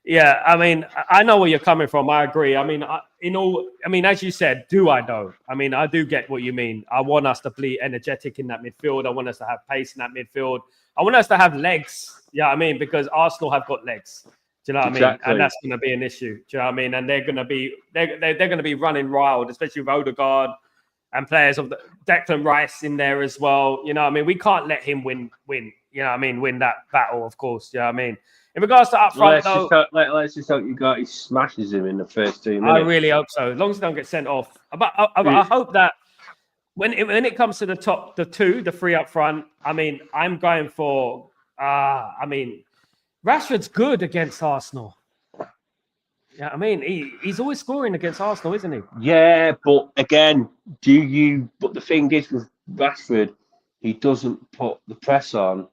yeah, I mean, I know where you're coming from. I agree. I mean, as you said, do I though? I mean, I do get what you mean. I want us to be energetic in that midfield. I want us to have pace in that midfield. I want us to have legs. Yeah, I mean, because Arsenal have got legs. Do you know what I mean? And that's going to be an issue. Do you know what I mean? And they're going to be running wild, especially with Odegaard and players of Declan Rice in there as well. You know what I mean? We can't let him win. You know what I mean? Win that battle, of course. You know what I mean? In regards to up front, let's just hope he smashes him in the first 2 minutes. I really hope so. As long as they don't get sent off. But I hope that when it comes to the three up front, I mean, I'm going for. Rashford's good against Arsenal. Yeah, I mean, he's always scoring against Arsenal, isn't he? Yeah, but again, but the thing is with Rashford, he doesn't put the press on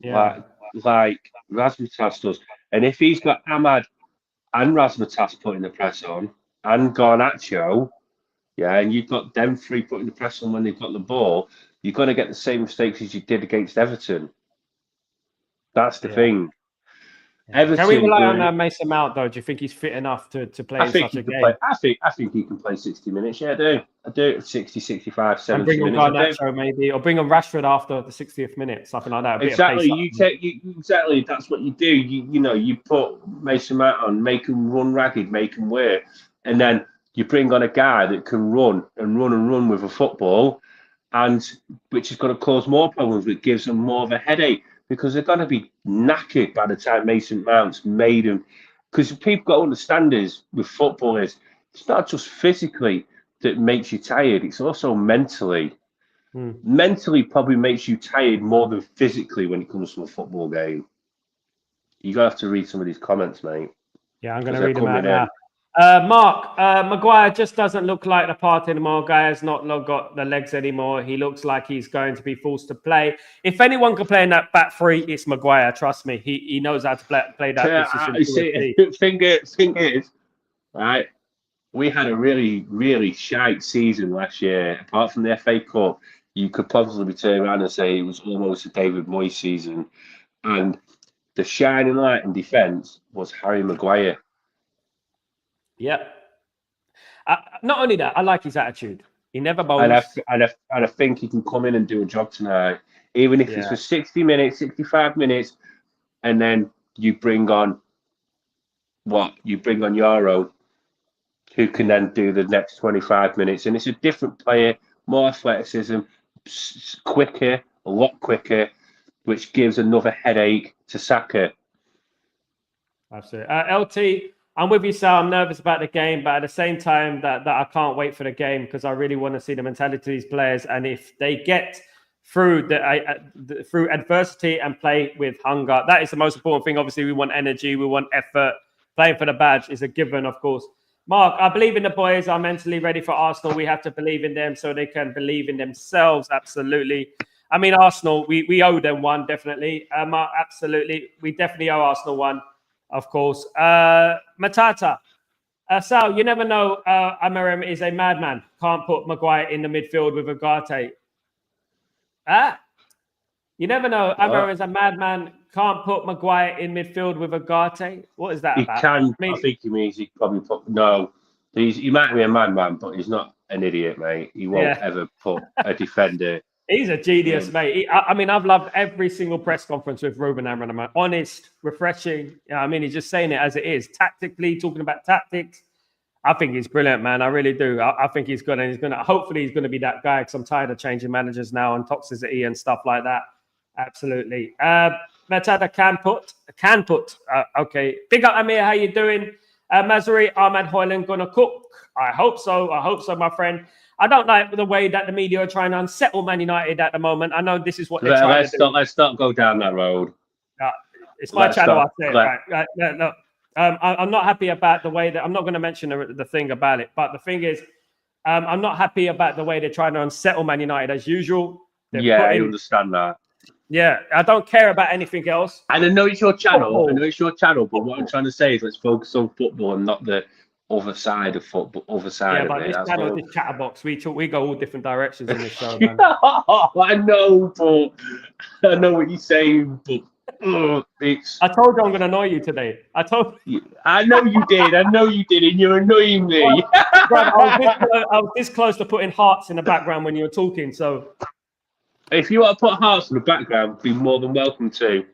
like Razzmatazz does. And if he's got Ahmad and Razzmatazz putting the press on, and Garnacho, and you've got them three putting the press on when they've got the ball, you're going to get the same mistakes as you did against Everton. That's the thing. Can we Everton. rely on Mason Mount though? Do you think he's fit enough to play in such a game? I think he can play 60 minutes. Yeah, I do. 60, 65, 70 and bring on minutes. Garnacho maybe, or bring on Rashford after the 60th minute, something like that. Exactly. Exactly. That's what you do. You put Mason Mount on, make him run ragged, make him wear, and then you bring on a guy that can run with a football, and which is going to cause more problems. It gives them more of a headache because they're going to be knackered by the time Mason Mount's made them. Because people got to understand is with football is it's not just physically that makes you tired; it's also mentally. Mentally, probably makes you tired more than physically when it comes to a football game. You gotta have to read some of these comments, mate. Yeah, I'm going to read them out now. Mark, Maguire just doesn't look like the part anymore. Guy has not got the legs anymore. He looks like he's going to be forced to play. If anyone can play in that back three, it's Maguire. Trust me, he knows how to play that position. Thing is, right? We had a really, really shite season last year. Apart from the FA Cup, you could probably turn around and say it was almost a David Moyes season. And the shining light in defence was Harry Maguire. Yep. Not only that, I like his attitude. He never bows. And I think he can come in and do a job tonight, even if it's for 60 minutes, 65 minutes, and then you bring on Euro, who can then do the next 25 minutes. And it's a different player, more athleticism, quicker, a lot quicker, which gives another headache to Saka. Absolutely. LT, I'm with you, Sal. I'm nervous about the game, but at the same time, that I can't wait for the game because I really want to see the mentality of these players. And if they get through through adversity and play with hunger, that is the most important thing. Obviously, we want energy, we want effort. Playing for the badge is a given, of course. Mark, I believe in the boys are mentally ready for Arsenal. We have to believe in them so they can believe in themselves. Absolutely. I mean, Arsenal, we owe them one, definitely. Absolutely. We definitely owe Arsenal one, of course. Matata. Sal, you never know. Amarim is a madman. Can't put Maguire in the midfield with Ugarte. You never know. Amarim is a madman. Can't put Maguire in midfield with Ugarte. What is that about? He can. I think he means he probably put. No, he might be a madman, but he's not an idiot, mate. He won't ever put a defender. He's a genius, mate. I mean, I've loved every single press conference with Ruben Amorim. Honest, refreshing. You know, I mean, he's just saying it as it is. Tactically, talking about tactics. I think he's brilliant, man. I really do. I think he's good, and hopefully he's going to be that guy because I'm tired of changing managers now and toxicity and stuff like that. Absolutely. Metada can put. Okay. Big up, Amir. How you doing? Mazuri, Ahmad Hoyland gonna cook? I hope so. My friend. I don't like the way that the media are trying to unsettle Man United at the moment. I know this is what they're trying to do. Let's not go down that road. It's my channel. I say right. No. I'm not happy about the way that I'm not going to mention the thing about it. But the thing is, I'm not happy about the way they're trying to unsettle Man United as usual. I understand that. Yeah, I don't care about anything else. And I know it's your channel. But what I'm trying to say is let's focus on football and not the other side of football. But this channel, this Chatterbox, we go all different directions in this show. Man. I know, but I know what you're saying. But I told you I'm going to annoy you today. I know you did. And you're annoying me. I was this close to putting hearts in the background when you were talking. So. If you want to put hearts in the background, be more than welcome to.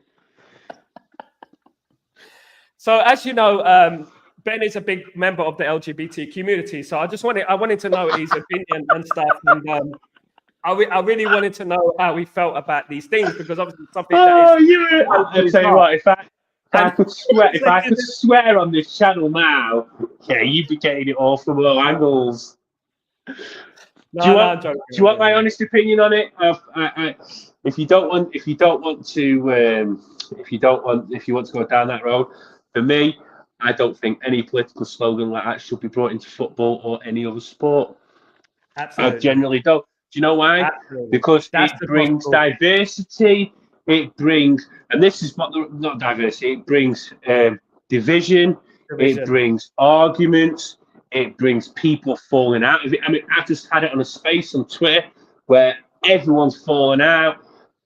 So, as you know, Ben is a big member of the LGBT community. So, I wanted to know his opinion and stuff. And I really wanted to know how he felt about these things because obviously something that is. I'll tell you what, if I could swear on this channel now, you'd be getting it all from all angles. Do you want my honest opinion on it? If you want to go down that road, for me, I don't think any political slogan like that should be brought into football or any other sport. Absolutely. I generally don't. Do you know why? Absolutely. Because it brings diversity. It brings, and this is not diversity. It brings division. It brings arguments. It brings people falling out. I mean, I just had it on a space on Twitter where everyone's falling out.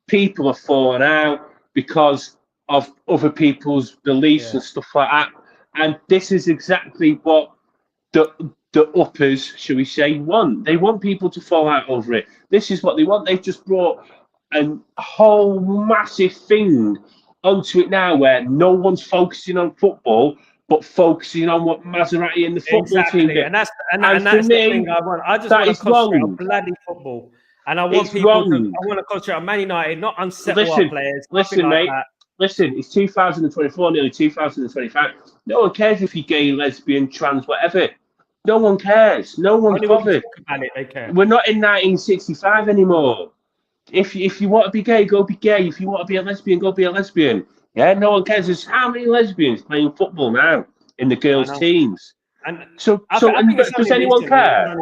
People are falling out because of other people's beliefs and stuff like that. And this is exactly what the uppers, shall we say, want. They want people to fall out over it. This is what they want. They've just brought a whole massive thing onto it now where no one's focusing on football, but focusing on what Maserati and the football team get. And that's the thing I want. I just want to concentrate on bloody football. And I want I want to concentrate on Man United, not unsettle our players. Listen, mate. Listen, it's 2024, nearly 2025. No one cares if you're gay, lesbian, trans, whatever. No one cares. No one's bothered. They care. We're not in 1965 anymore. If you want to be gay, go be gay. If you want to be a lesbian, go be a lesbian. Yeah, no one cares. There's how many lesbians playing football now in the girls' teams? And so does anyone care?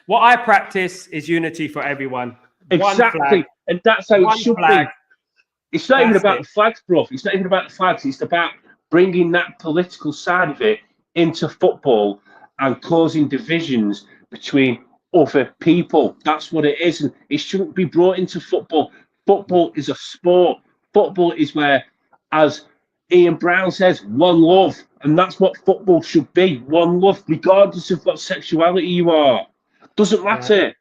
What I practice is unity for everyone. Exactly. And that's how it should be. It's not even about the flags, bro. It's not even about the flags. It's about bringing that political side of it into football and causing divisions between other people. That's what it is. And it shouldn't be brought into football. Football is a sport. Football is where, as Ian Brown says, one love. And that's what football should be. One love, regardless of what sexuality you are. Doesn't matter.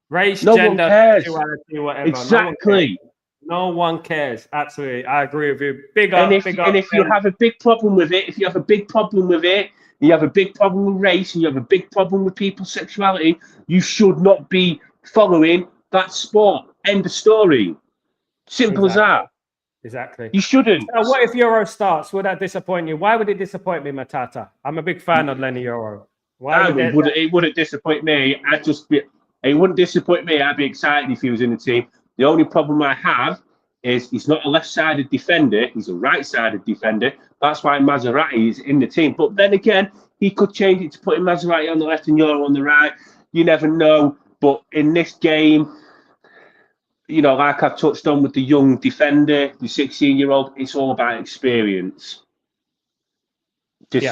Race, no gender, one cares. sexuality, whatever. Exactly. No one cares. Absolutely. I agree with you. If you have a big problem with it, you have a big problem with race, and you have a big problem with people's sexuality, you should not be following that sport. End of story. Simple as that. Exactly. You shouldn't. Now, what if Euro starts? Would that disappoint you? Why would it disappoint me, Matata? I'm a big fan of Lenny Euro. It wouldn't disappoint me. It wouldn't disappoint me. I'd be excited if he was in the team. The only problem I have is he's not a left-sided defender. He's a right-sided defender. That's why Maserati is in the team. But then again, he could change it to putting Maserati on the left and Euro on the right. You never know. But in this game, like I've touched on with the young defender, the 16-year-old, it's all about experience. Do you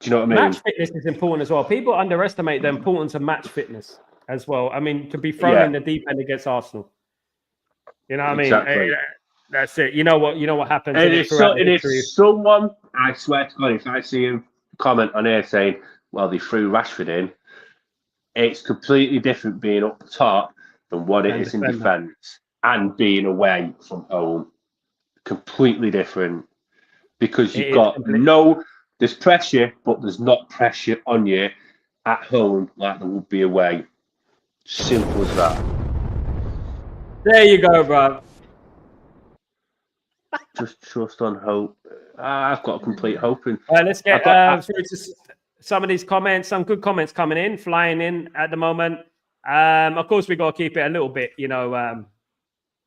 know what I mean? Match fitness is important as well. People underestimate the importance of match fitness as well. I mean, to be thrown in the deep end against Arsenal. You know what I mean? That's it. You know what happens. And if someone, I swear to God, if I see a comment on here saying, well, they threw Rashford in, it's completely different being up top than what it is in defence and being away from home. Completely different. Because you've got there's pressure, but there's not pressure on you at home like there would be away. Simple as that. There you go, bro. Just trust on hope. I've got complete hope. All right, let's get through to some of these comments. Some good comments coming in, flying in at the moment. Of course, we got to keep it a little bit,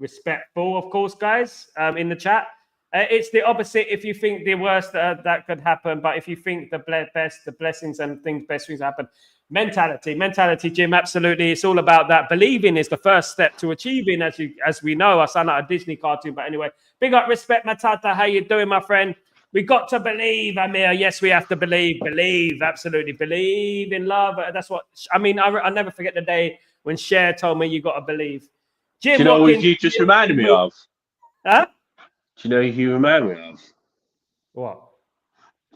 respectful, of course, guys, in the chat. It's the opposite if you think the worst that could happen, but if you think the best, the blessings and best things happen. Mentality, Jim, absolutely. It's all about that. Believing is the first step to achieving, as we know. I sound like a Disney cartoon, but anyway. Big up, respect, Matata. How you doing, my friend? We got to believe, Amir. Yes, we have to believe. Believe, absolutely. Believe in love. That's what, I mean, I'll never forget the day when Cher told me you got to believe. Jim, do you know what you just reminded me of? Huh? Do you know who you remind me of? What?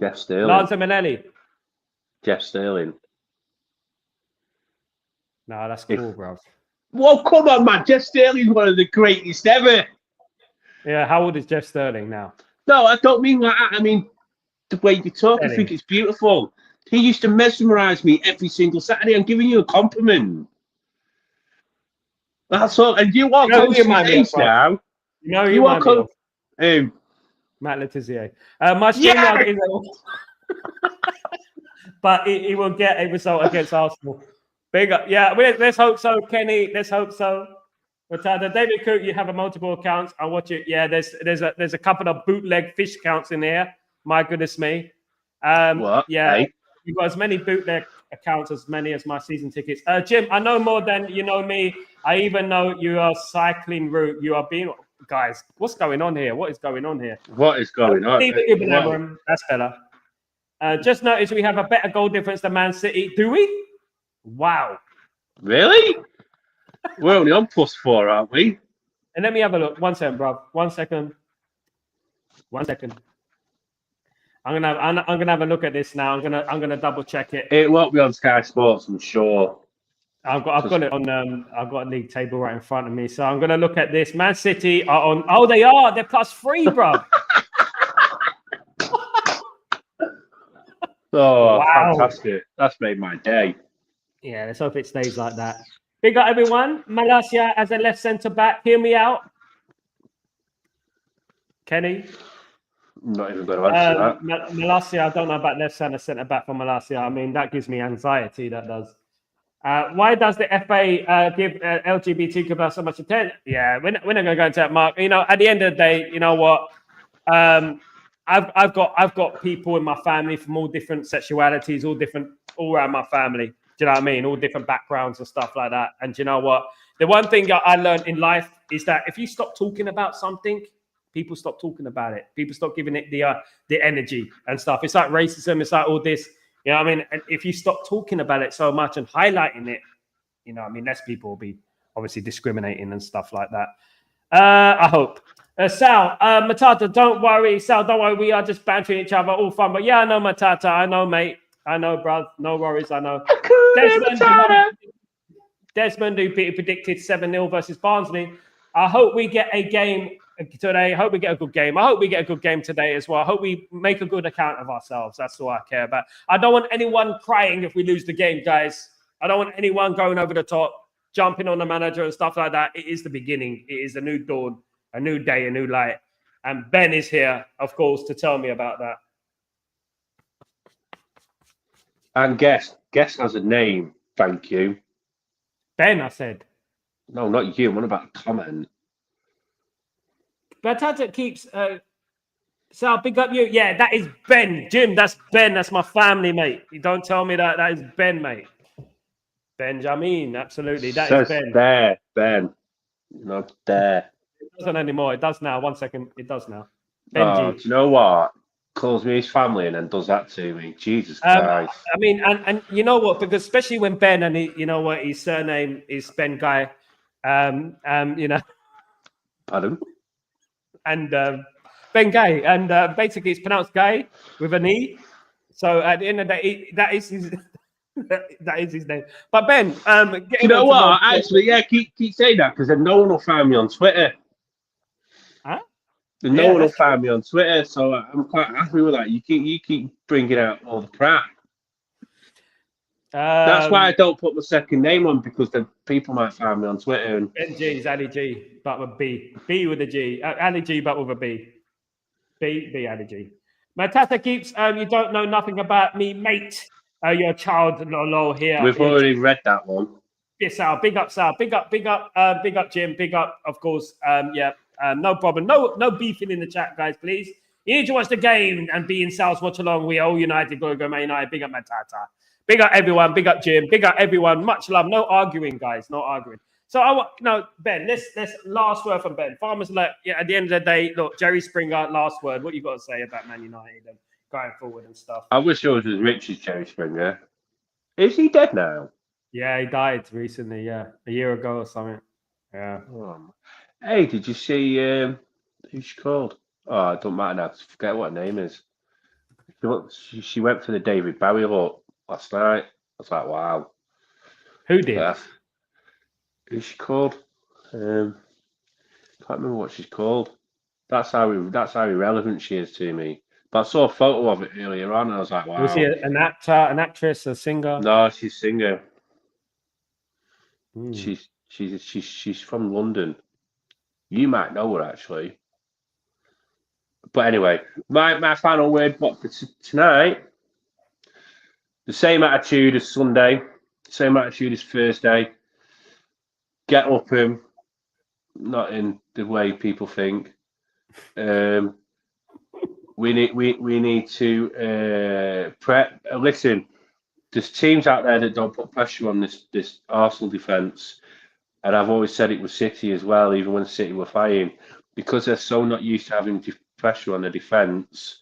Jeff Sterling. Lanza Minnelli. Jeff Sterling. No, that's cool, bro. Well, come on, man. Jeff Sterling's one of the greatest ever. Yeah, how old is Jeff Sterling now? No, I don't mean like that. I mean, the way you talk, I think it's beautiful. He used to mesmerize me every single Saturday. I'm giving you a compliment. That's all. And you walk on stage now. You walk on. Matt Letizia. My streamer is but he will get a result against Arsenal. Big up. Yeah, let's hope so, Kenny. Let's hope so. But David Cook, you have a multiple accounts. I watch it. Yeah, there's a couple of bootleg fish accounts in there. My goodness me. What? Yeah, hey? You've got as many bootleg accounts as many as my season tickets. Jim, I know more than you know me. I even know you are cycling route. You are being guys. What's going on here? What is going on here? What is going on? That's better. Just notice we have a better goal difference than Man City. Do we? Wow. Really? We're only on +4, aren't we? And let me have a look. 1 second, bro. 1 second. 1 second. I'm gonna have a look at this now. I'm gonna double check it. It won't be on Sky Sports, I'm sure. I've got it on. I've got a league table right in front of me, so I'm gonna look at this. Man City are on. Oh, they are. They're +3, bro. Oh, wow. Fantastic! That's made my day. Yeah, let's hope it stays like that. Big up everyone. Malacia as a left centre back. Hear me out. Kenny. I'm not even going to answer that. Malacia, I don't know about left centre back for Malacia. I mean, that gives me anxiety. That does. Why does the FA give LGBTQ+ so much attention? Yeah, we're not going to go into that, Mark. You know, at the end of the day, you know what? I've got people in my family from all different sexualities, all around my family. Do you know what I mean? All different backgrounds and stuff like that. And do you know what? The one thing that I learned in life is that if you stop talking about something, people stop talking about it. People stop giving it the energy and stuff. It's like racism. It's like all this. You know what I mean? And if you stop talking about it so much and highlighting it, you know what I mean? Less people will be obviously discriminating and stuff like that. I hope. Sal, Matata, don't worry. Sal, don't worry. We are just bantering each other. All fun. But yeah, I know, Matata. I know, mate. I know, bruv. No worries. I know. Desmond, who predicted 7-0 versus Barnsley. I hope we get a game today. I hope we get a good game. I hope we get a good game today as well. I hope we make a good account of ourselves. That's all I care about. I don't want anyone crying if we lose the game, guys. I don't want anyone going over the top, jumping on the manager and stuff like that. It is the beginning. It is a new dawn, a new day, a new light. And Ben is here, of course, to tell me about that. And guess has a name. Thank you. Ben, I said. No, not you. What about a comment? But Tata keeps Sal, big up you. Yeah, that is Ben. Jim, that's Ben. That's my family, mate. You don't tell me that. That is Ben, mate. Benjamin, absolutely. That is Ben. There, Ben. Not there. It doesn't anymore. It does now. 1 second. It does now. Benji. Oh, do you know what? Calls me his family and then does that to me. Jesus Christ. I mean, and you know what? Because especially when Ben and you know what, his surname is Ben Guy. You know. Pardon? And Ben Guy, and basically it's pronounced Guy with an E. So at the end of the day, that is his that is his name. But Ben, you know what? Actually, yeah, keep saying that because then no one will find me on Twitter. Huh? And no one will find me on Twitter, so I'm quite happy with that. You keep bringing out all the crap. That's why I don't put my second name on, because then people might find me on Twitter. And Ben G is Ali G, but with B. B with a G. Ali G, but with a B. B, Ali G. Matata keeps, you don't know nothing about me, mate. Your child, lol, here. We've already read that one. Yes, Sal. Big up, Sal. Big up, Jim. Big up, of course. No problem. No beefing in the chat, guys, please. You need to watch the game and be in Sal's watch along. We are all united. Go, Man United. Big up, Matata. Big up everyone. Big up Jim. Big up everyone. Much love. No arguing, guys. No arguing. So I want Ben. Let's last word from Ben. Farmers at the end of the day, look, Jerry Springer. Last word. What you got to say about Man United and going forward and stuff? I wish I was as rich as Jerry Springer. Is he dead now? Yeah, he died recently. Yeah, a year ago or something. Yeah. Hey, did you see who's she called? Oh, it don't matter now. I forget what her name is. She went for the David Bowie look last night. I was like, wow. Who did? Who's she called? Can't remember what she's called. That's how irrelevant she is to me. But I saw a photo of it earlier on, and I was like, wow. Was she an actor, an actress, a singer? No, she's a singer. She's from London. You might know her actually. But anyway, my final word for tonight. The same attitude as Sunday, same attitude as Thursday. Get up him, not in the way people think. We need to prep. Listen, there's teams out there that don't put pressure on this Arsenal defence, and I've always said it was City as well. Even when City were fighting, because they're so not used to having pressure on the defence,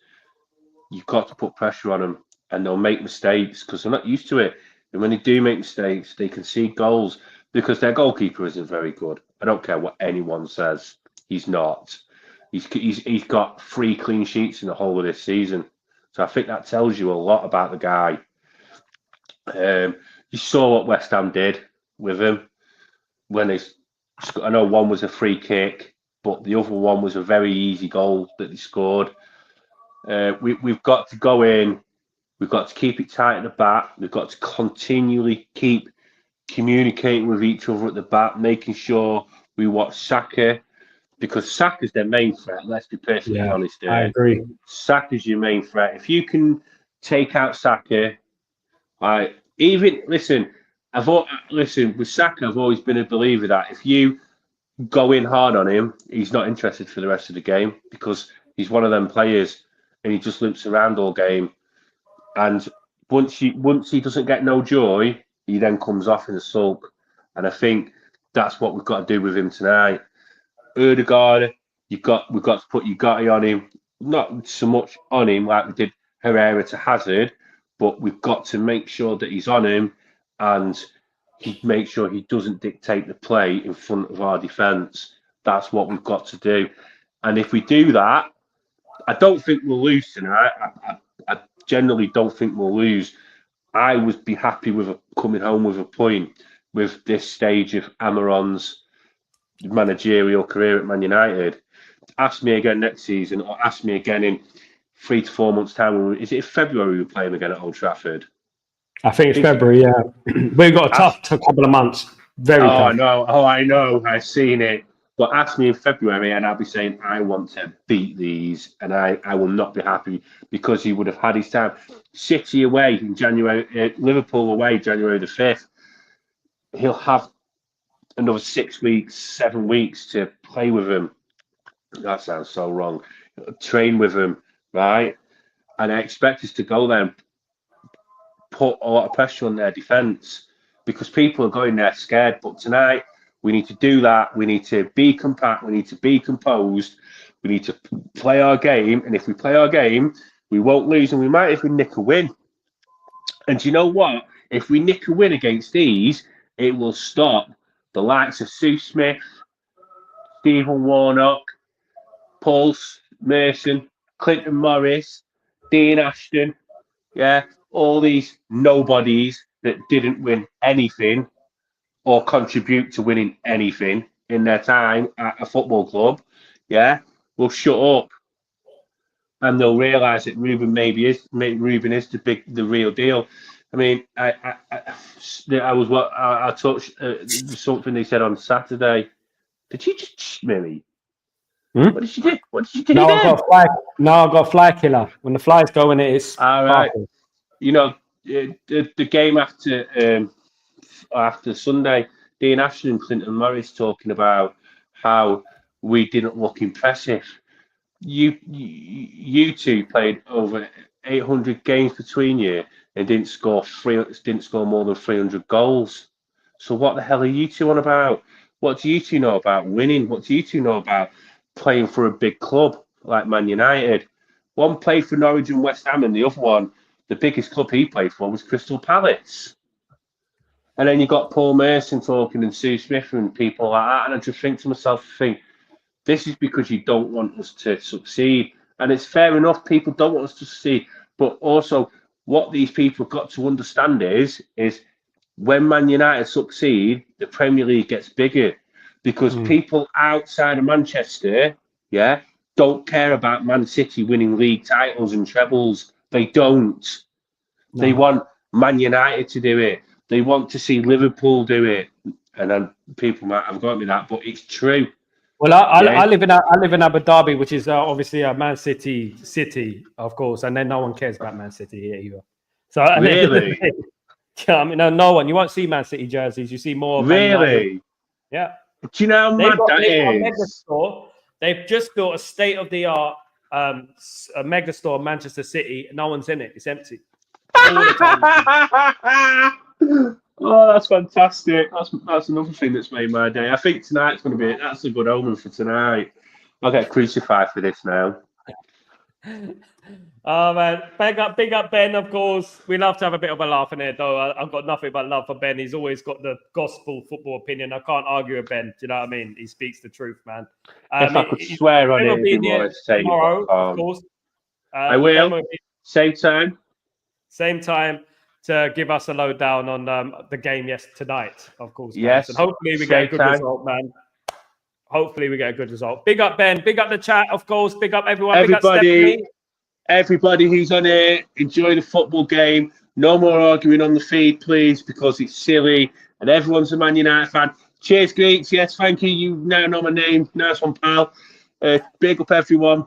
you've got to put pressure on them. And they'll make mistakes because they're not used to it. And when they do make mistakes, they concede goals because their goalkeeper isn't very good. I don't care what anyone says. He's not. He's got 3 clean sheets in the whole of this season. So I think that tells you a lot about the guy. You saw what West Ham did with him when I know one was a free kick, but the other one was a very easy goal that they scored. We've got to go in. We've got to keep it tight at the back. We've got to continually keep communicating with each other at the back, making sure we watch Saka, because Saka's their main threat. Let's be perfectly honest here. I agree. Saka's your main threat. If you can take out Saka, listen with Saka. I've always been a believer that if you go in hard on him, he's not interested for the rest of the game, because he's one of them players and he just limps around all game. And once he doesn't get no joy, he then comes off in a sulk. And I think that's what we've got to do with him tonight. Ødegaard, we've got to put Ugarte on him, not so much on him like we did Herrera to Hazard, but we've got to make sure that he's on him and make sure he doesn't dictate the play in front of our defence. That's what we've got to do. And if we do that, I don't think we'll lose tonight. I generally don't think we'll lose. I would be happy with coming home with a point with this stage of Amaron's managerial career at Man United. Ask me again next season, or ask me again in 3 to 4 months' time. Is it February we're playing again at Old Trafford? I think it's February, yeah. We've got a tough couple of months. Very tough. I know. I've seen it. But ask me in February and I'll be saying, I want to beat these, and I will not be happy, because he would have had his time. City away in January, Liverpool away January the 5th. He'll have another 6 weeks, 7 weeks to play with him. That sounds so wrong. Train with him, right? And I expect us to go there and put a lot of pressure on their defence, because people are going there scared. But tonight, we need to do that. We need to be compact. We need to be composed. We need to play our game. And if we play our game, we won't lose, and we might even nick a win. And do you know what? If we nick a win against these, it will stop the likes of Sue Smith, Stephen Warnock, Paul Merson, Clinton Morris, Dean Ashton, all these nobodies that didn't win anything or contribute to winning anything in their time at a football club, will shut up, and they'll realise that Ruben is the real deal. I mean, I touched something they said on Saturday. Did you just Millie? What did you do? No, I've got a fly killer. When the flies go in it's all right. Powerful. You know, the game after Sunday, Dean Ashton and Clinton Morris talking about how we didn't look impressive. You two played over 800 games between you and didn't score more than 300 goals. So what the hell are you two on about? What do you two know about winning? What do you two know about playing for a big club like Man United? One played for Norwich and West Ham, and the other one, the biggest club he played for, was Crystal Palace. And then you got Paul Merson talking and Sue Smith and people like that. And I just think to myself, this is because you don't want us to succeed. And it's fair enough, people don't want us to succeed. But also, what these people have got to understand is when Man United succeed, the Premier League gets bigger. Because people outside of Manchester, don't care about Man City winning league titles and trebles. They don't. No. They want Man United to do it. They want to see Liverpool do it. And then people might have got me that, but it's true. Well, I live in Abu Dhabi, which is obviously a Man City, of course, and then no one cares about Man City here either. So really, I mean, no one. You won't see Man City jerseys. You see more. Really, yeah. Do you know how mad that is? They've just built a state-of-the-art a mega store in Manchester City. No one's in it. It's empty. All the time. Oh, that's fantastic. That's another thing that's made my day. I think tonight's going to be that's a good omen for tonight. I'll get crucified for this now. Oh man, big up Ben, of course. We love to have a bit of a laugh in here, though. I've got nothing but love for Ben. He's always got the gospel football opinion. I can't argue with Ben. Do you know what I mean? He speaks the truth, man. If I could swear on it, it'd be more entertaining. Tomorrow, of course. I will. Same time. Same time to give us a lowdown on the game tonight, of course. Yes. And hopefully we get a good result, man. Hopefully we get a good result. Big up Ben. Big up the chat, of course. Big up everyone. Everybody who's on here, enjoy the football game. No more arguing on the feed, please, because it's silly and everyone's a Man United fan. Cheers, Greeks. Yes, thank you. You now know my name. Nice one, pal. Big up everyone,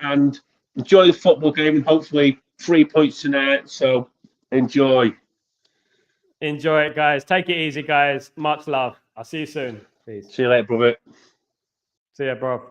and enjoy the football game and hopefully 3 points tonight. So enjoy. Enjoy it, guys. Take it easy, guys. Much love. I'll see you soon. Peace. See you later, brother. See ya, bro.